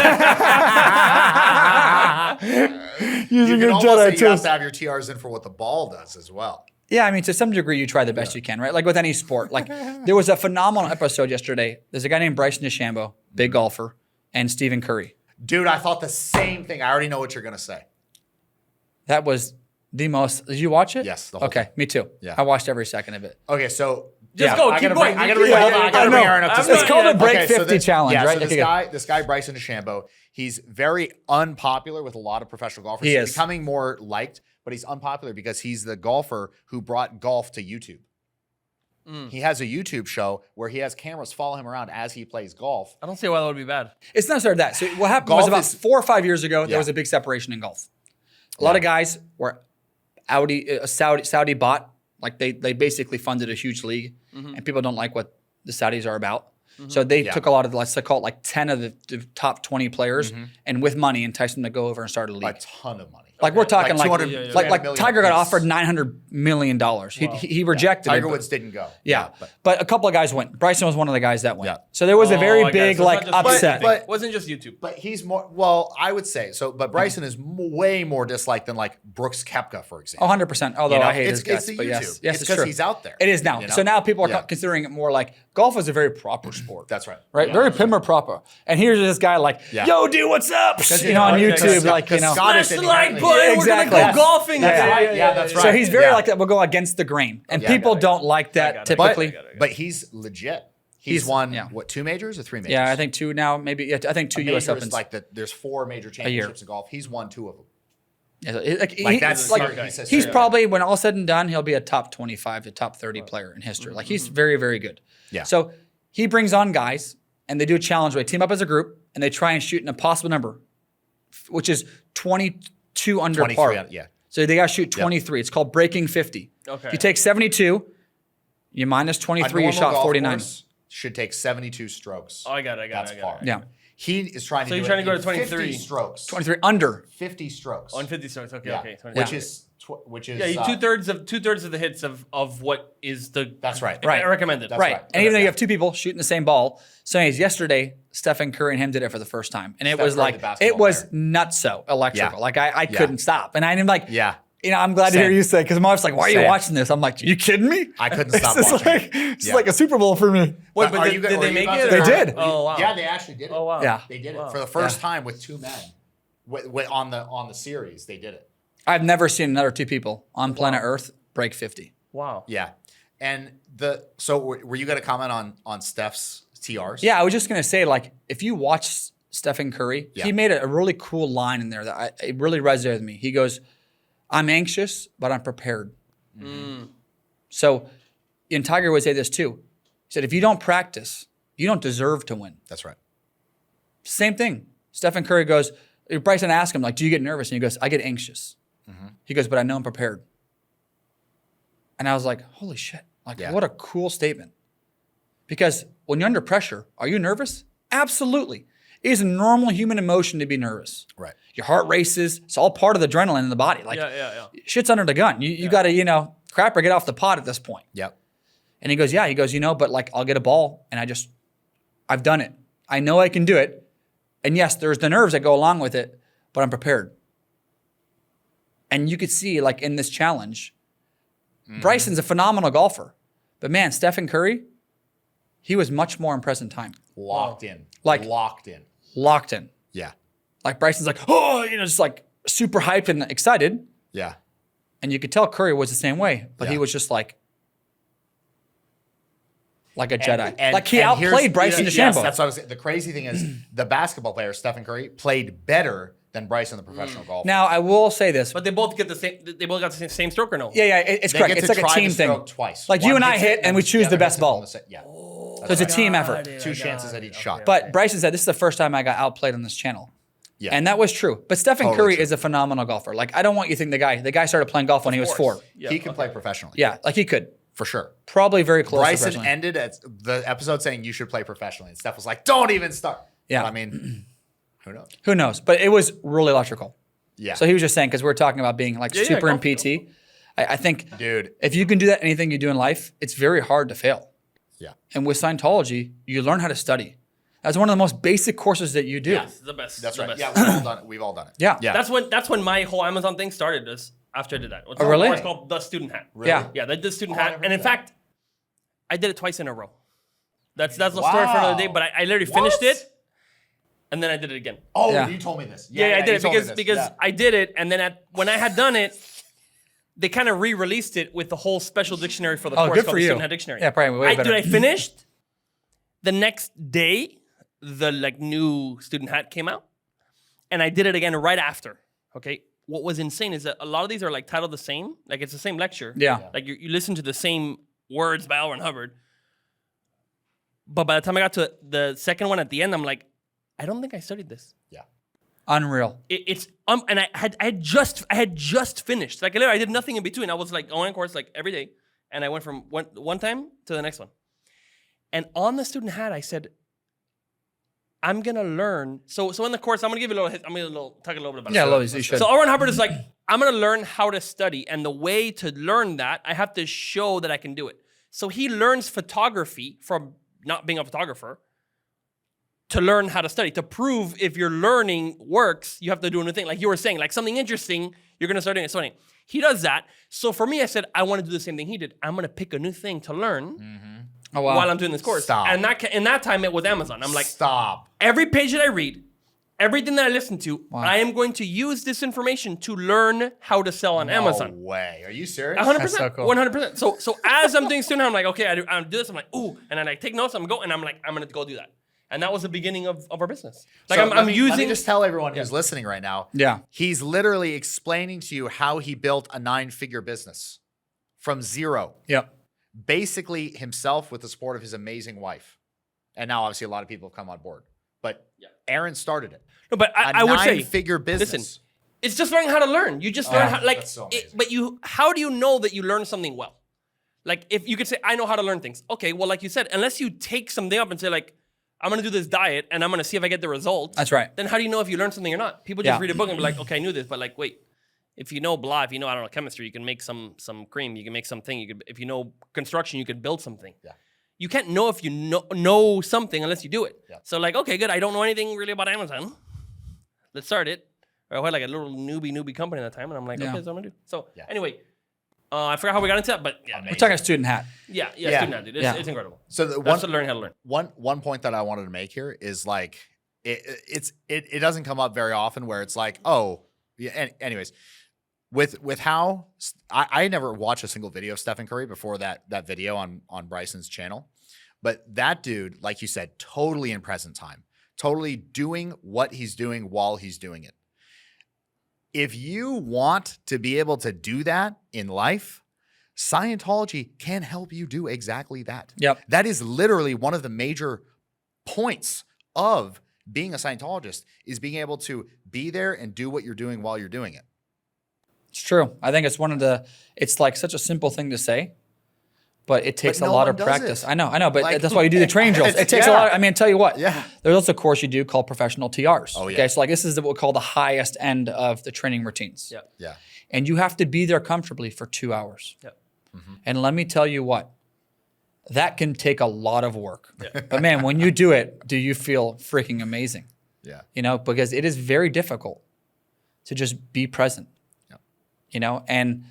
You can almost say you have to have your TRs in for what the ball does as well. Yeah, I mean, to some degree, you try the best you can, right? Like with any sport. Like there was a phenomenal episode yesterday. There's a guy named Bryson DeChambeau, big golfer, and Stephen Curry. Dude, I thought the same thing. I already know what you're going to say. That was The most. Did you watch it? Yes, the whole Okay, thing. me too. Yeah. I watched every second of it. Okay, so Just Yeah. go. I Keep gotta going. bring, I gotta Keep bring, going. I gotta bring Aaron up to I'm speed. not- It's called a break Okay, so 50 challenge, yeah, right? So Okay, this guy Bryson DeChambeau, he's very unpopular with a lot of professional golfers. He He's is. becoming more liked, but he's unpopular because he's the golfer who brought golf to YouTube. He has a YouTube show where he has cameras follow him around as he plays golf. I don't see why that would be bad. It's not necessarily that. So what happened Golf was about is- 4 or 5 years ago, there Yeah. was a big separation in golf. A lot of guys were Saudi bought, like they basically funded a huge league, and people don't like what the Saudis are about. So they took a lot of, let's call it like 10 of the top 20 players, and with money enticed them to go over and start a league. A ton of money. Like we're talking like 200 like million Tiger got apiece. offered $900 million. He rejected it. Tiger but- Woods didn't go. Yeah, but- but a couple of guys went. Bryson was one of the guys that went. Yeah. So there was a Oh, very I got it. big So it's like not just upset. YouTube. It wasn't just YouTube. But he's more, well, I would say, so, but Bryson is way more disliked than like Brooks Koepka, for example. 100%. Although You know, I hate it's, his guts, it's the but YouTube. yes, it's it's because true. he's out there. It is now. you know? So now people are Yeah. considering it more like golf is a very proper sport. That's right. Right, very pimmer proper. And here's this guy like, Yeah. yo, dude, what's up? Because You know, on okay, YouTube, because like, you know. Scottish Smash the like inherently- button. We're Exactly. gonna Yes. go golfing. That's right. Yeah, that's right. So he's very Yeah. like that. We'll go against the grain, and Yeah. people I got it. don't like that got it. typically. But he's legit. He's won, what, 2 majors or 3 majors? Yeah, I think 2 now, maybe. Yeah, I think 2 Major U.S. is Opens. like there's 4 major championships in golf. He's won 2 of them. Yeah, Like that's like, he says he's straight up. probably, when all said and done, he'll be a top 25 to top 30 player in history. Like he's very, very good. Yeah. So he brings on guys, and they do a challenge where they team up as a group, and they try and shoot an impossible number, which is 22 under 23 par. yeah. So they got to shoot 23. It's called breaking 50. Okay. If you take 72, you minus A 23, you normal shot golf 49. course should take 72 strokes. Oh, I got it. That's par. Yeah. He is trying to So do you're it trying to go in to 23. 50 strokes. 23 under. 50 strokes. On 50 strokes. Okay. Yeah. Okay. Which is Yeah, two-thirds of the hits of what is the That's right. Right. recommended. That's Right. right. And even though Yeah. you have 2 people shooting the same ball, so anyways, yesterday, Stephen Curry and him did it for the first time. And it Steph was Curry, like, the basketball it was player. nutso electrical. Yeah. Like I Yeah. couldn't stop. And I'm like, Yeah. you know, I'm glad to hear Same. you say, because my wife's like, why are you Same. watching this? I'm like, you kidding me? I couldn't stop It's watching. like, it. it's Yeah. like a Super Bowl for me. Wait, but Are did, you did were they you make about it? to- They or- did. Oh wow. Yeah, they actually did it. Oh wow. Yeah. They did Wow. it for the first time with 2 men. On the series, they did it. I've never seen another 2 people on planet Earth break 50. Wow. Yeah. And so were you going to comment on Steph's TRs? Yeah, I was just going to say, like, if you watch Stephen Curry, Yeah. he made a really cool line in there that it really resonated with me. He goes, I'm anxious, but I'm prepared. So, and Tiger would say this too. He said, if you don't practice, you don't deserve to win. That's right. Same thing. Stephen Curry goes, Bryson asked him, like, do you get nervous? And he goes, I get anxious. He goes, but I know I'm prepared. And I was like, holy shit. Like, Yeah. what a cool statement. Because when you're under pressure, are you nervous? Absolutely. It is a normal human emotion to be nervous. Right. Your heart races. It's all part of the adrenaline in the body. Like, Yeah. shit's under the gun. You got to, crap or get off the pot at this point. Yep. And he goes, yeah. He goes, but like, I'll get a ball and I've done it. I know I can do it. And yes, there's the nerves that go along with it, but I'm prepared. And you could see, like, in this challenge, Bryson's a phenomenal golfer. But man, Stephen Curry, he was much more in present time. Locked in. Like- locked in. Locked in. Yeah. Like, Bryson's like, oh, just like super hyped and excited. Yeah. And you could tell Curry was the same way, but he Yeah. was just like a Jedi. And- like, he and here's- outplayed Bryson Yes, DeChambeau. that's what I was saying. The crazy thing is the basketball player, Stephen Curry, played better than Bryson, the professional golfer. Now, I will say this. But they both get the same. They both got the same stroke or no? Yeah, it's They correct. get It's to like a try team the thing. stroke twice. Like, One you and I hits hit, it, and we choose other the best hits it on ball. the set. Yeah. So it's a team effort. 2 chances at each shot. But Bryson said, this is the first time I got outplayed on this channel. Yeah. And that was true. But Stephen Totally Curry true. is a phenomenal golfer. Like, I don't want you to think the guy started playing golf when he was 4. Yeah, he can play professionally. Yeah, like he could. For sure. Probably very close to Bryson professionally. ended at the episode saying you should play professionally. And Steph was like, don't even start. Yeah. But I mean, who knows? Who knows? But it was really electrical. Yeah. So he was just saying, because we're talking about being like super in go. PT. I think, Dude. if you can do that, anything you do in life, it's very hard to fail. Yeah. And with Scientology, you learn how to study. That's one of the most basic courses that you do. Yeah, it's the best. That's the right. best. Yeah, we've all done it. We've all done it. Yeah. Yeah. That's when my whole Amazon thing started. Is after I did that. It's really? It's called the student hat. Yeah. Yeah, the student Oh, I hat. never And in did that. fact, I did it twice in a row. That's the story for another day. But I literally finished What? it, and then I did it again. Oh, Yeah. you told me this. Yeah, I did you it told me because this. because Yeah. I did it, and then when I had done it, they kind of re-released it with the whole special dictionary for the Oh, course good called for the you. Student Hat Dictionary. Yeah, probably way better. Dude, I finished. The next day, the new Student Hat came out, and I did it again right after. Okay, what was insane is that a lot of these are like titled the same, like it's the same lecture. Yeah. Like you listen to the same words by L. Ron Hubbard. But by the time I got to the second one at the end, I'm like, I don't think I studied this. Yeah. Unreal. And I had just finished. Like literally, I did nothing in between. I was like going on course like every day, and I went from one time to the next one. And on the Student Hat, I said, I'm gonna learn. So in the course, I'm gonna give you a little. I'm gonna talk a little bit about Yeah, it. you should. So L. Ron Hubbard is like, I'm gonna learn how to study, and the way to learn that, I have to show that I can do it. So he learns photography from not being a photographer to learn how to study. To prove if your learning works, you have to do a new thing. Like you were saying, like something interesting, you're gonna start doing it. So he does that. So for me, I said, I want to do the same thing he did. I'm gonna pick a new thing to learn Oh, wow. while I'm doing this course. Stop. And in that time, it was Amazon. I'm like, Stop. every page that I read, everything that I listen to, I am going to use this information to learn how to sell on Amazon. No way. Are you serious? 100%. That's so cool. 100%. So as I'm doing student, I'm like, okay, I do this. I'm like, ooh, and then I take notes. I'm like, I'm gonna go do that. And that was the beginning of our business. Like So I'm let me using. just tell everyone who's listening right now. Yeah. He's literally explaining to you how he built a 9-figure business from zero. Yep. Basically himself with the support of his amazing wife. And now obviously a lot of people have come on board. But Aaron started it. No, but I would say, 9-figure business. listen, it's just learning how to learn. You just learn how, like, that's so amazing. but how do you know that you learned something well? Like, if you could say, I know how to learn things. Okay, well, like you said, unless you take something up and say, like, I'm gonna do this diet and I'm gonna see if I get the results. That's right. Then how do you know if you learned something or not? People just read a book and be like, okay, I knew this, but like, wait, if you know I don't know, chemistry, you can make some cream, you can make something. If you know construction, you could build something. Yeah. You can't know if you know something unless you do it. Yeah. So like, okay, good. I don't know anything really about Amazon. Let's start it. Or I had like a little newbie company at the time, and I'm like, okay, that's what I'm gonna do. So anyway, I forgot how we got into that, but yeah, We're talking Student Hat. yeah, Yeah. student dude. It's incredible. So the That's to learn how to learn. one point that I wanted to make here is like it doesn't come up very often where it's like, oh, yeah. Anyways, with how I never watched a single video of Stephen Curry before that video on Bryson's channel, but that dude, like you said, totally in present time, totally doing what he's doing while he's doing it. If you want to be able to do that in life, Scientology can help you do exactly that. Yep. That is literally one of the major points of being a Scientologist is being able to be there and do what you're doing while you're doing it. It's true. I think it's like such a simple thing to say, but it takes But a no lot one of does practice. it. I know, but Like- that's why you do the train drills. It takes a Yeah. lot. I mean, tell you what. Yeah. There's also a course you do called professional TRs. Oh, yeah. Okay, so like this is what we call the highest end of the training routines. Yeah. Yeah. And you have to be there comfortably for 2 hours. Yeah. And let me tell you what, that can take a lot of work. But man, when you do it, do you feel freaking amazing? Yeah. You know, because it is very difficult to just be present. Yeah. You know, and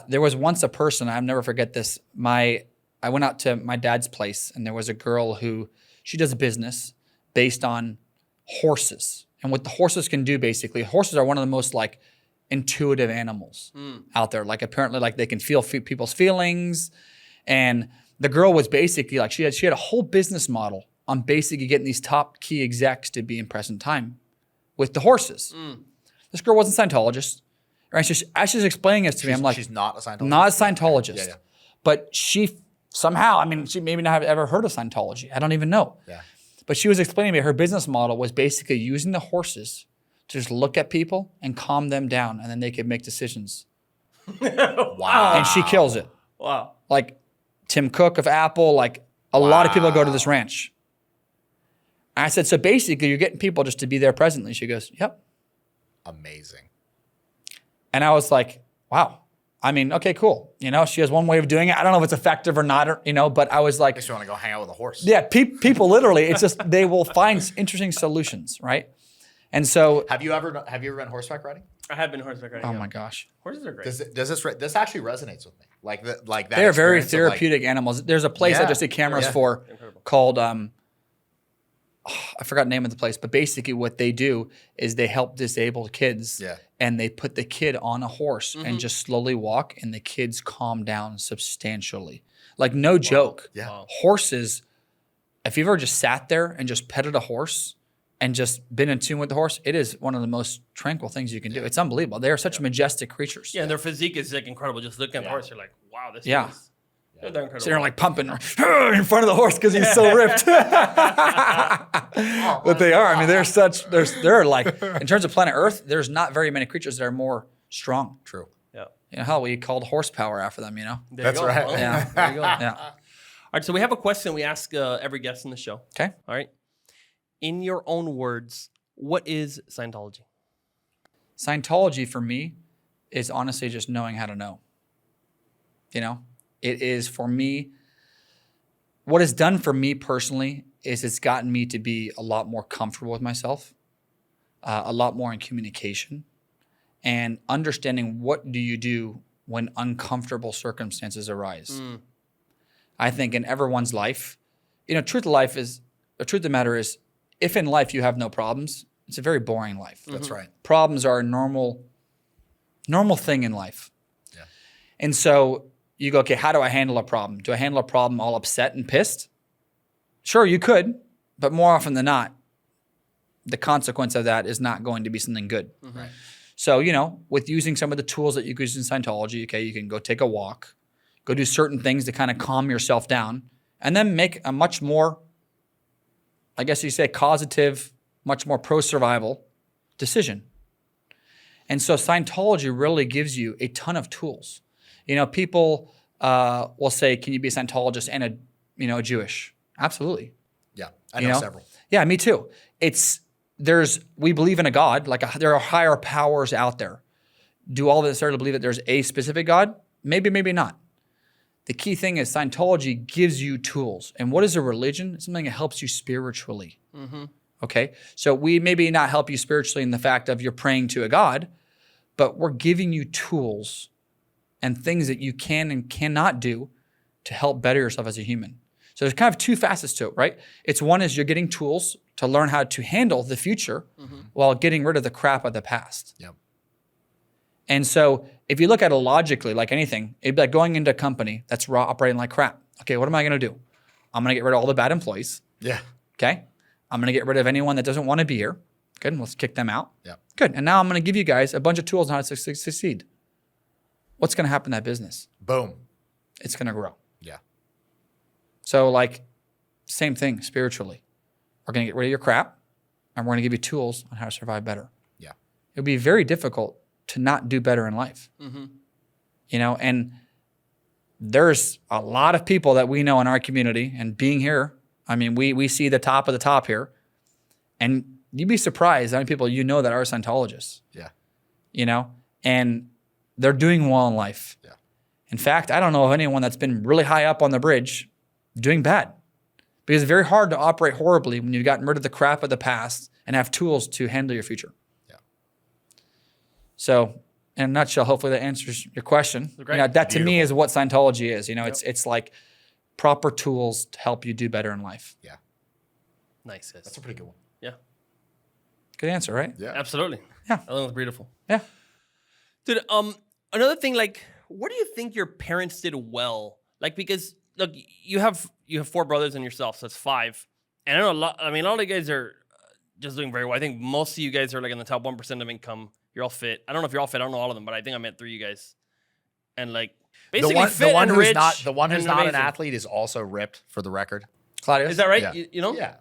there was once a person, I'll never forget this. I went out to my dad's place and there was a girl who, she does a business based on horses. And what the horses can do basically, horses are one of the most like intuitive animals out there. Like apparently like they can feel people's feelings. And the girl was basically like, she had a whole business model on basically getting these top key execs to be in present time with the horses. This girl wasn't a Scientologist. Right? As she's explaining this to me, I'm like, she's not a Scientologist. not a Scientologist. Yeah. But she somehow, I mean, she maybe not have ever heard of Scientology. I don't even know. Yeah. But she was explaining to me her business model was basically using the horses to just look at people and calm them down, and then they could make decisions. Wow. And she kills it. Wow. Like Tim Cook of Apple, like a lot of people go to this ranch. And I said, so basically you're getting people just to be there presently. She goes, yep. Amazing. And I was like, wow. I mean, okay, cool. You know, she has one way of doing it. I don't know if it's effective or not, you know, but I was like, Makes you want to go hang out with a horse. yeah, people literally, it's just, they will find interesting solutions, right? And so, Have you ever been horseback riding? I have been horseback riding. oh yeah. my gosh. Horses are great. This actually resonates with me. Like that. They're very experience of, like, therapeutic animals. There's a place I Yeah, just did cameras yeah. for Incredible. called, I forgot the name of the place, but basically what they do is they help disabled kids. Yeah. And they put the kid on a horse and just slowly walk, and the kids calm down substantially. Like, no joke. Yeah. Wow. Horses, if you've ever just sat there and just petted a horse and just been in tune with the horse, it is one of the most tranquil things you can do. It's unbelievable. They are such majestic creatures. Yeah, and their physique is like incredible. Just looking at the horse, you're like, wow, this Yeah. is. They're incredible. So they're like pumping in front of the horse because he's so ripped. But they are. I mean, they're like, in terms of planet Earth, there's not very many creatures that are more strong. True. Yeah. You know, hell, we called horsepower after them, you know? There That's you go. right. Well, Yeah. There you go. Yeah. All right, so we have a question we ask every guest in the show. Okay. All right. In your own words, what is Scientology? Scientology for me is honestly just knowing how to know. You know, it is for me, what it's done for me personally is it's gotten me to be a lot more comfortable with myself, a lot more in communication, and understanding what do you do when uncomfortable circumstances arise. I think in everyone's life, you know, truth of the matter is, if in life you have no problems, it's a very boring life. That's right. Problems are a normal thing in life. Yeah. And so you go, okay, how do I handle a problem? Do I handle a problem all upset and pissed? Sure, you could, but more often than not, the consequence of that is not going to be something good. Right. So, you know, with using some of the tools that you use in Scientology, okay, you can go take a walk, go do certain things to kind of calm yourself down, and then make a much more, I guess you say, causative, much more pro-survival decision. And so Scientology really gives you a ton of tools. You know, people will say, can you be a Scientologist and a Jewish? Absolutely. Yeah. I know several. Yeah, me too. We believe in a God, there are higher powers out there. Do all of us start to believe that there's a specific God? Maybe, maybe not. The key thing is Scientology gives you tools. And what is a religion? It's something that helps you spiritually. Okay? So we maybe not help you spiritually in the fact of you're praying to a God, but we're giving you tools and things that you can and cannot do to help better yourself as a human. So there's kind of two facets to it, right? One is you're getting tools to learn how to handle the future while getting rid of the crap of the past. Yep. And so if you look at it logically, like anything, it'd be like going into a company that's operating like crap. Okay, what am I going to do? I'm going to get rid of all the bad employees. Yeah. Okay? I'm going to get rid of anyone that doesn't want to be here. Good, let's kick them out. Yep. Good, and now I'm going to give you guys a bunch of tools on how to succeed. What's going to happen in that business? Boom. It's going to grow. Yeah. So like, same thing spiritually. We're going to get rid of your crap, and we're going to give you tools on how to survive better. Yeah. It would be very difficult to not do better in life. You know, and there's a lot of people that we know in our community, and being here, I mean, we see the top of the top here, and you'd be surprised how many people you know that are Scientologists. Yeah. You know, and they're doing well in life. Yeah. In fact, I don't know of anyone that's been really high up on the bridge doing bad. Because it's very hard to operate horribly when you've gotten rid of the crap of the past and have tools to handle your future. Yeah. So, in a nutshell, hopefully that answers your question. You Great. know, that to me is what Scientology is. You know, it's like proper tools to help you do better in life. Yeah. Nice. Yes. That's a pretty good one. Yeah. Good answer, right? Yeah. Absolutely. Yeah. I think it was beautiful. Yeah. Dude, another thing, like, what do you think your parents did well? Like, because look, you have 4 brothers and yourself, so that's 5. And I know a lot of you guys are just doing very well. I think most of you guys are like in the top 1% of income. You're all fit. I don't know if you're all fit. I don't know all of them, but I think I met 3 of you guys. And like, basically fit and rich. The one who's and not an amazing. athlete is also ripped, for the record. Claudius? Is that right? Yeah. You know? Yeah.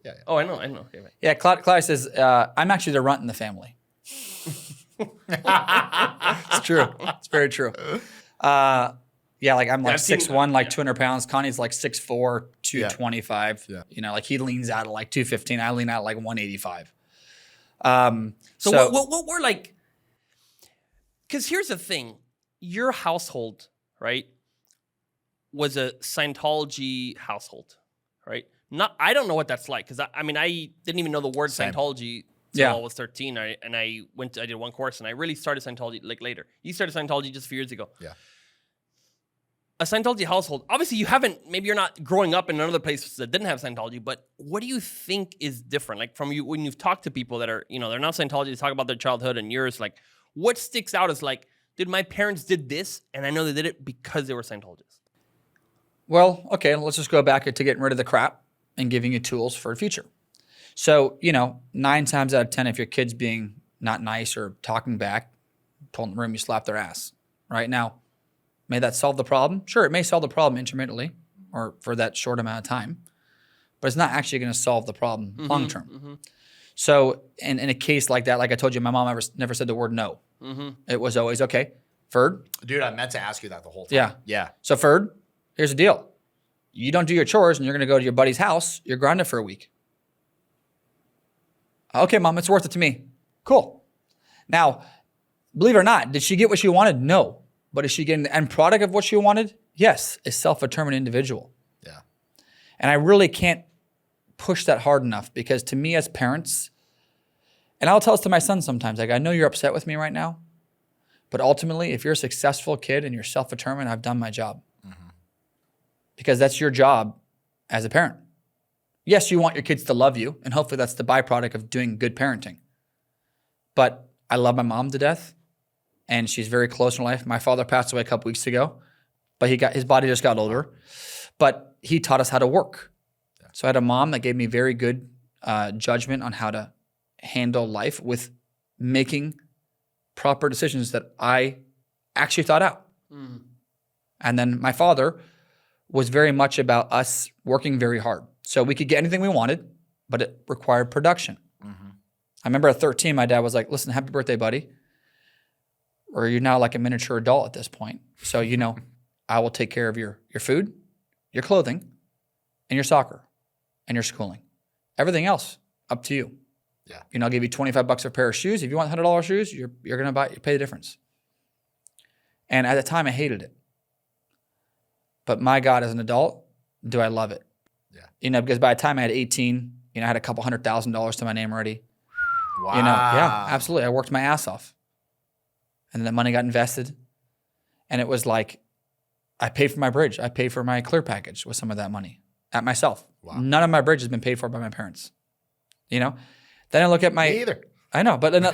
Yeah. Oh, I know. Okay, right. Yeah, Claudius says, I'm actually the runt in the family. It's true. It's very true. Yeah, like I'm like I've seen- 6'1", like yeah. 200 pounds. Connie's like 6'4", 225. Yeah. You know, like he leans out at like 215. I lean out at like 185. So what were like, because here's the thing, your household, right, was a Scientology household, right? I don't know what that's like, because I mean, I didn't even know the word Same. Scientology Yeah. until I was 13, I did one course, and I really started Scientology like later. You started Scientology just a few years ago. Yeah. a Scientology household, obviously maybe you're not growing up in another place that didn't have Scientology, but what do you think is different? Like from you, when you've talked to people that are, they're not Scientology, talk about their childhood and yours, like what sticks out is like, dude, my parents did this and I know they did it because they were Scientologists. Well, okay, let's just go back to getting rid of the crap and giving you tools for the future. So, 9 times out of 10, if your kid's being not nice or talking back, told in the room, you slap their ass. Right now, may that solve the problem? Sure, it may solve the problem intermittently or for that short amount of time, but it's not actually going to solve the problem long term. Mm-hmm. So in a case like that, like I told you, my mom never said the word no. Mm-hmm. It was always, okay, Ferd. Dude, I meant to ask you that the whole time. Yeah. Yeah. So Ferd, here's the deal. You don't do your chores and you're going to go to your buddy's house, you're grounded for a week. Okay, Mom, it's worth it to me. Cool. Now, believe it or not, did she get what she wanted? No. But is she getting the end product of what she wanted? Yes, a self-determined individual. Yeah. And I really can't push that hard enough because to me as parents, and I'll tell this to my son sometimes, like, I know you're upset with me right now, but ultimately, if you're a successful kid and you're self-determined, I've done my job. Mm-hmm. Because that's your job as a parent. Yes, you want your kids to love you, and hopefully that's the byproduct of doing good parenting. But I love my mom to death. And she's very close in life. My father passed away a couple weeks ago, but his body just got older. But he taught us how to work. Yeah. So I had a mom that gave me very good judgment on how to handle life with making proper decisions that I actually thought out. Mm. And then my father was very much about us working very hard. So we could get anything we wanted, but it required production. Mm-hmm. I remember at 13, my dad was like, listen, happy birthday, buddy. Or you're now like a miniature adult at this point. So, I will take care of your food, your clothing, and your soccer, and your schooling. Everything else, up to you. Yeah. I'll give you $25 for a pair of shoes. If you want $100 shoes, you're going to pay the difference. And at the time, I hated it. But my God, as an adult, do I love it. Yeah. Because by the time I had 18, I had a couple $100,000 to my name already. Wow. Yeah, absolutely. I worked my ass off. And then that money got invested. And it was like, I paid for my bridge. I paid for my clear package with some of that money at myself. Wow. None of my bridge has been paid for by my parents. Then I look at my... Me either. I know, but then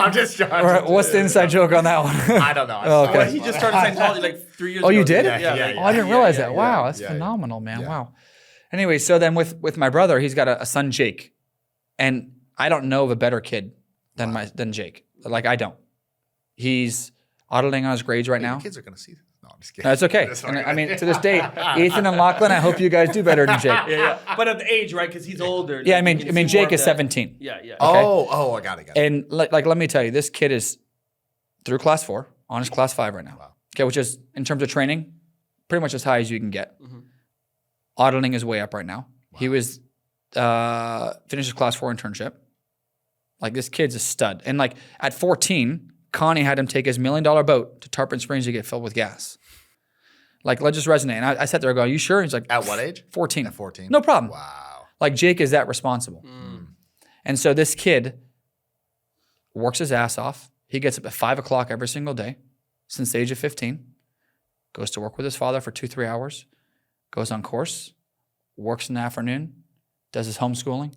I'm just joking. What's the inside joke on that one? I don't know. Oh, okay. Well, he just started Scientology like 3 years ago. Oh, you did? Yeah. Oh, I didn't realize that. Wow, that's phenomenal, man. Yeah. Wow. Anyway, so then with my brother, he's got a son, Jake. And I don't know of a better kid than Jake. Like, I don't. He's auditing on his grades right now. Your kids are going to see this. No, I'm just kidding. That's okay. And I mean, to this day, Ethan and Lachlan, I hope you guys do better than Jake. Yeah. But at the age, right? Because he's older. Yeah, I mean, Jake is 17. Yeah. Okay? Oh, I got it. And let me tell you, this kid is through class 4, on his class 5 right now. Wow. Okay, which is, in terms of training, pretty much as high as you can get. Mm-hmm. Auditing is way up right now. Wow. He was finished his class 4 internship. Like, this kid's a stud. And like at 14, Connie had him take his $1 million boat to Tarpon Springs to get filled with gas. Like, let's just resonate. And I sat there going, are you sure? He's like, at what age? 14. At 14. No problem. Wow. Like, Jake is that responsible. Mm. And so this kid works his ass off. He gets up at 5 o'clock every single day since the age of 15, goes to work with his father for 2-3 hours, goes on course, works in the afternoon, does his homeschooling,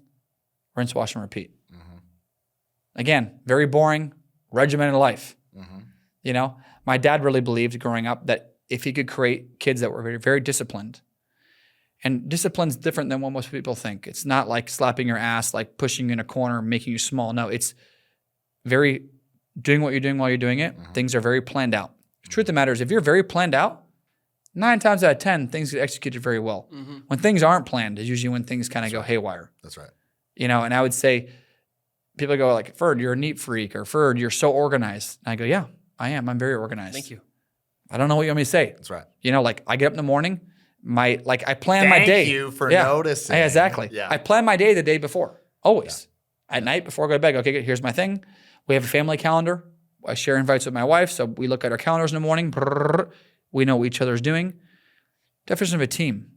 rinse, wash, and repeat. Mm-hmm. Again, very boring, regimented life. Mm-hmm. My dad really believed growing up that if he could create kids that were very, very disciplined, and discipline's different than what most people think. It's not like slapping your ass, like pushing you in a corner, making you small. No, it's very doing what you're doing while you're doing it. Mm-hmm. Things are very planned out. The truth of the matter is, if you're very planned out, 9 times out of 10, things get executed very well. Mm-hmm. When things aren't planned is usually when things kind of go haywire. That's right. And I would say, people go like, Ferd, you're a neat freak, or Ferd, you're so organized. And I go, yeah, I am. I'm very organized. Thank you. I don't know what you want me to say. That's right. Like, I get up in the morning, I plan my day. Thank you for noticing. Yeah, exactly. Yeah. I plan my day the day before, always. Yeah. At night before I go to bed, okay, good, here's my thing. We have a family calendar. I share invites with my wife, so we look at our calendars in the morning. We know what each other's doing. Definition of a team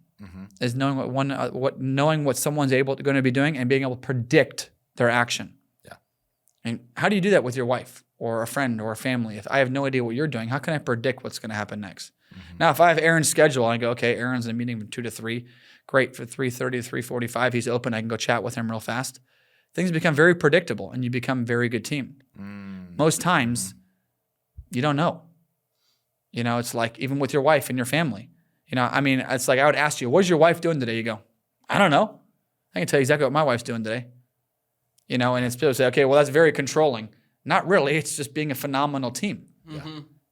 is knowing what someone's going to be doing and being able to predict their action. Yeah. And how do you do that with your wife or a friend or a family? If I have no idea what you're doing, how can I predict what's going to happen next? Now, if I have Aaron's schedule, I go, okay, Aaron's in a meeting from 2 to 3. Great, for 3:30 to 3:45, he's open. I can go chat with him real fast. Things become very predictable, and you become a very good team. Most times, you don't know. It's like even with your wife and your family. It's like I would ask you, what's your wife doing today? You go, I don't know. I can tell you exactly what my wife's doing today. And it's people say, okay, well, that's very controlling. Not really. It's just being a phenomenal team.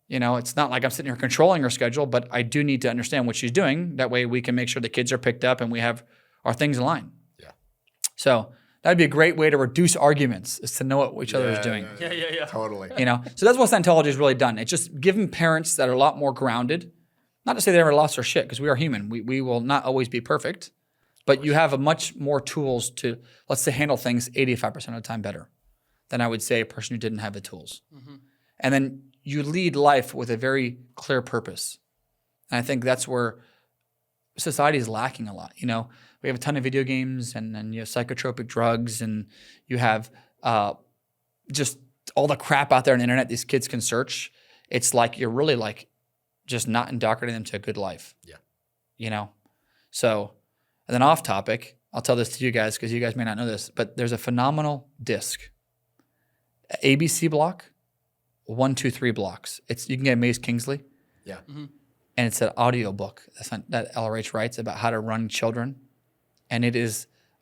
It's not like I'm sitting here controlling her schedule, but I do need to understand what she's doing. That way we can make sure the kids are picked up and we have our things in line. Yeah. So that'd be a great way to reduce arguments, is to know what each other is doing. Yeah. Totally. So that's what Scientology has really done. It's just given parents that are a lot more grounded. Not to say they ever lost their shit, because we are human. We will not always be perfect. But you have a much more tools to, let's say, handle things 85% of the time better than I would say a person who didn't have the tools. And then you lead life with a very clear purpose. And I think that's where society is lacking a lot. We have a ton of video games and you have psychotropic drugs, and you have just all the crap out there on the internet these kids can search. It's like you're really like just not indoctrinating them to a good life. Yeah. So, and then off topic, I'll tell this to you guys because you guys may not know this, but there's a phenomenal disc, ABC block, 1, 2, 3 blocks. You can get Mace Kinsley. Yeah. And it's an audio book that LRH writes about how to run children. And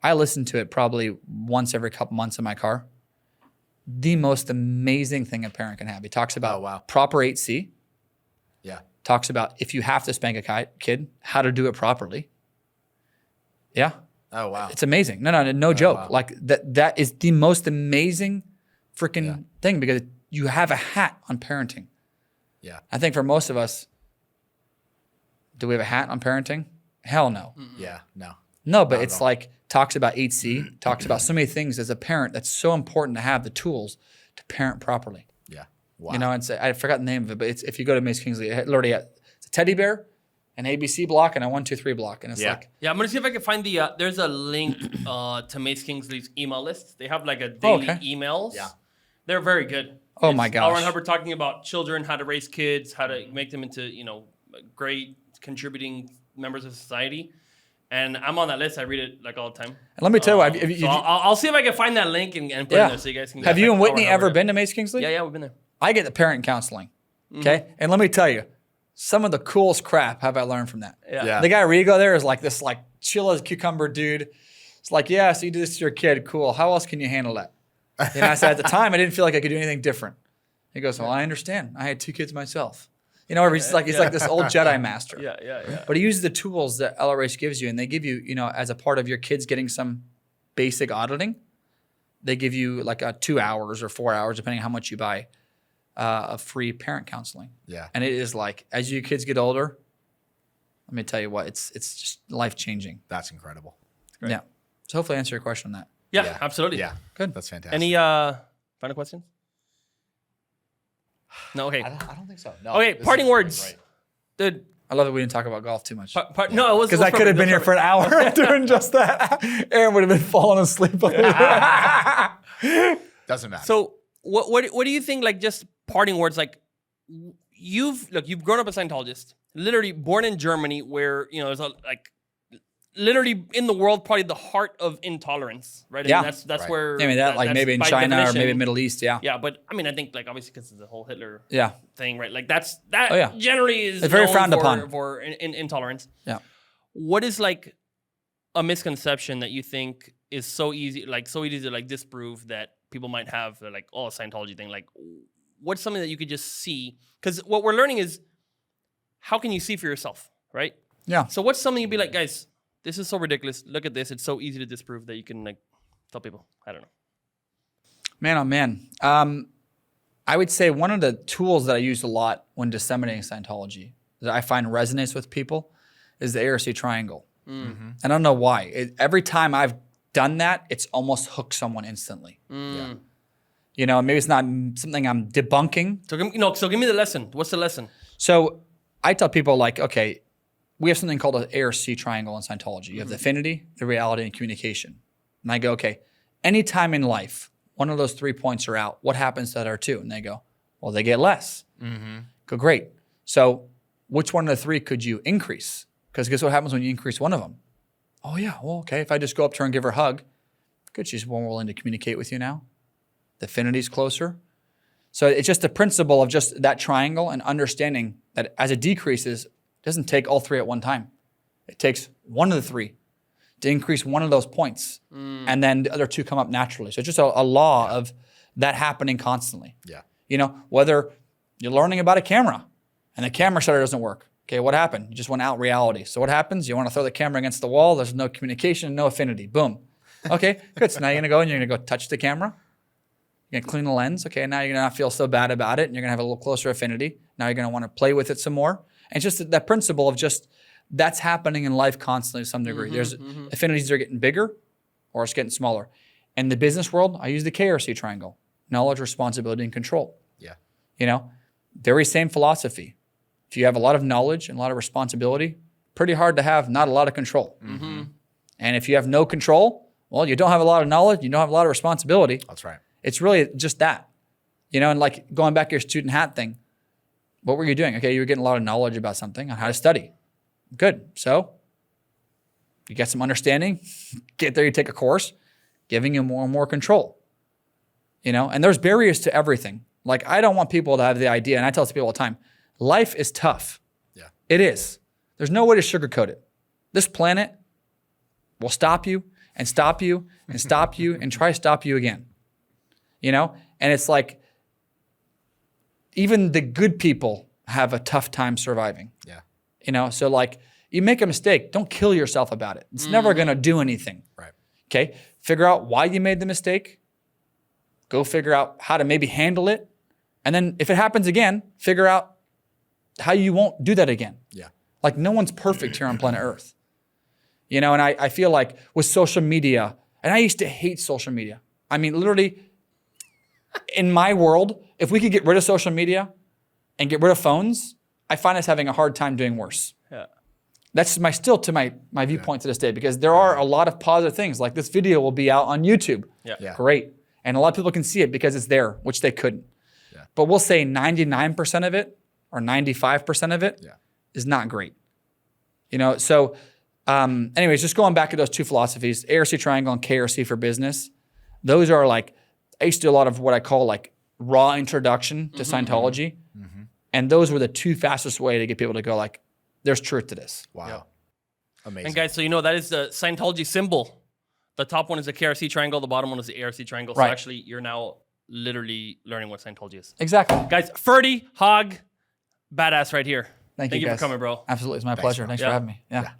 I listen to it probably once every couple months in my car. The most amazing thing a parent can have. He talks about proper 8C. Yeah. Talks about if you have to spank a kid, how to do it properly. Yeah. Oh, wow. It's amazing. No joke. Wow. Like that is the most amazing freaking thing, because you have a hat on parenting. Yeah. I think for most of us, do we have a hat on parenting? Hell no. Yeah, no. No, but it's like talks about 8C, talks about so many things as a parent that's so important to have the tools to parent properly. Yeah. Wow. And I forgot the name of it, but if you go to Mace Kinsley, it's a teddy bear, an ABC block, and a 1, 2, 3 block. And it's like... Yeah, I'm going to see if I can find there's a link to Mace Kinsley's email list. They have like a daily emails. Yeah. They're very good. Oh my gosh. Lauren Hubbard talking about children, how to raise kids, how to make them into, great contributing members of society. And I'm on that list. I read it like all the time. And let me tell you, I'll see if I can find that link and put it in there so you guys can. Have you and Whitney ever been to Mace Kinsley? Yeah, we've been there. I get the parent counseling. Okay, and let me tell you, some of the coolest crap have I learned from that. Yeah. The guy Rigo there is like this, like chill as a cucumber dude. It's like, yeah, so you do this to your kid, cool. How else can you handle that? I said at the time I didn't feel like I could do anything different. He goes, well, I understand. I had 2 kids myself. He's like this old Jedi master. Yeah. But he uses the tools that LRH gives you, and they give you, as a part of your kids getting some basic auditing, they give you like 2 hours or 4 hours, depending on how much you buy, of free parent counseling. Yeah. And it is like, as your kids get older, let me tell you what, it's just life changing. That's incredible. Great. Yeah. So hopefully I answer your question on that. Yeah, absolutely. Yeah. Good. That's fantastic. Any final questions? No, okay. I don't think so. No. Okay, parting words. Dude. I love that we didn't talk about golf too much. No, it was because I could have been here for an hour doing just that. Aaron would have been falling asleep. Doesn't matter. So what do you think? Like just parting words. Like you've grown up a Scientologist, literally born in Germany, where there's literally in the world probably the heart of intolerance, right? Yeah, that's right. Where maybe in China definition. Or maybe Middle East. Yeah. Yeah, but I mean, I think obviously because of the whole Hitler thing, right? Like that generally is it's very frowned upon for intolerance. Yeah. What is like a misconception that you think is so easy to disprove that people might have? They're like, oh, Scientology thing. Like, what's something that you could just see? Because what we're learning is how can you see for yourself, right? Yeah. So what's something you'd be like, guys? This is so ridiculous. Look at this. It's so easy to disprove that you can tell people. I don't know. Man, oh man. I would say one of the tools that I use a lot when disseminating Scientology that I find resonates with people is the ARC triangle. Mm-hmm. I don't know why. Every time I've done that, it's almost hooked someone instantly. Mm. Yeah. Maybe it's not something I'm debunking. So give me the lesson. What's the lesson? So I tell people okay, we have something called an ARC triangle in Scientology. You have the affinity, the reality, and communication. And I go, okay, any time in life one of those 3 points are out. What happens to the other 2? And they go, well, they get less. Go, great. So which one of the 3 could you increase? Because guess what happens when you increase one of them? Oh yeah, well, okay. If I just go up to her and give her a hug, good, she's more willing to communicate with you now. The affinity's closer. So it's just the principle of just that triangle and understanding that as it decreases, it doesn't take all 3 at one time. It takes one of the 3 to increase one of those points. And then the other 2 come up naturally. So it's just a law of that happening constantly. Yeah. You know, whether you're learning about a camera and the camera shutter doesn't work. Okay, what happened? You just went out reality. So what happens? You want to throw the camera against the wall. There's no communication, no affinity. Boom. Okay, good. So now you're going to go and you're going to go touch the camera. You're going to clean the lens. Okay, now you're going to not feel so bad about it. And you're going to have a little closer affinity. Now you're going to want to play with it some more. And it's just that principle of just that's happening in life constantly to some degree. There's affinities that are getting bigger or it's getting smaller. In the business world, I use the KRC triangle. Knowledge, responsibility, and control. Yeah. You know, very same philosophy. If you have a lot of knowledge and a lot of responsibility, pretty hard to have not a lot of control. And if you have no control, well, you don't have a lot of knowledge, you don't have a lot of responsibility. That's right. It's really just that. You know, and like going back to your student hat thing, what were you doing? Okay, you were getting a lot of knowledge about something on how to study. Good. So you get some understanding, get there, you take a course, giving you more and more control. You know, and there's barriers to everything. Like I don't want people to have the idea, and I tell people all the time, life is tough. Yeah. It is. There's no way to sugarcoat it. This planet will stop you and stop you and stop you and try to stop you again. You know? And it's like, even the good people have a tough time surviving. Yeah. You know? So like, you make a mistake, don't kill yourself about it. It's never going to do anything. Right. Okay? Figure out why you made the mistake. Go figure out how to maybe handle it. And then if it happens again, figure out how you won't do that again. Yeah. Like no one's perfect here on planet Earth. You know, and I feel like with social media, and I used to hate social media. I mean, literally, in my world, if we could get rid of social media and get rid of phones, I find us having a hard time doing worse. Yeah. That's still to my viewpoint to this day, because there are a lot of positive things. Like this video will be out on YouTube. Yeah. Great. And a lot of people can see it because it's there, which they couldn't. Yeah. But we'll say 99% of it or 95% of it is not great. You know, so anyways, just going back to those 2 philosophies, ARC triangle and KRC for business, those are like, I used to do a lot of what I call like raw introduction to Scientology. And those were the 2 fastest way to get people to go like, there's truth to this. Wow. Yep. Amazing. And guys, so you know that is the Scientology symbol. The top one is the KRC triangle, the bottom one is the ARC triangle. So Right. actually, you're now literally learning what Scientology is. Exactly. Guys, Ferdi, Haag, badass right here. Thank you you guys. for coming, bro. Absolutely. It's my pleasure. Thanks for having me. Yeah.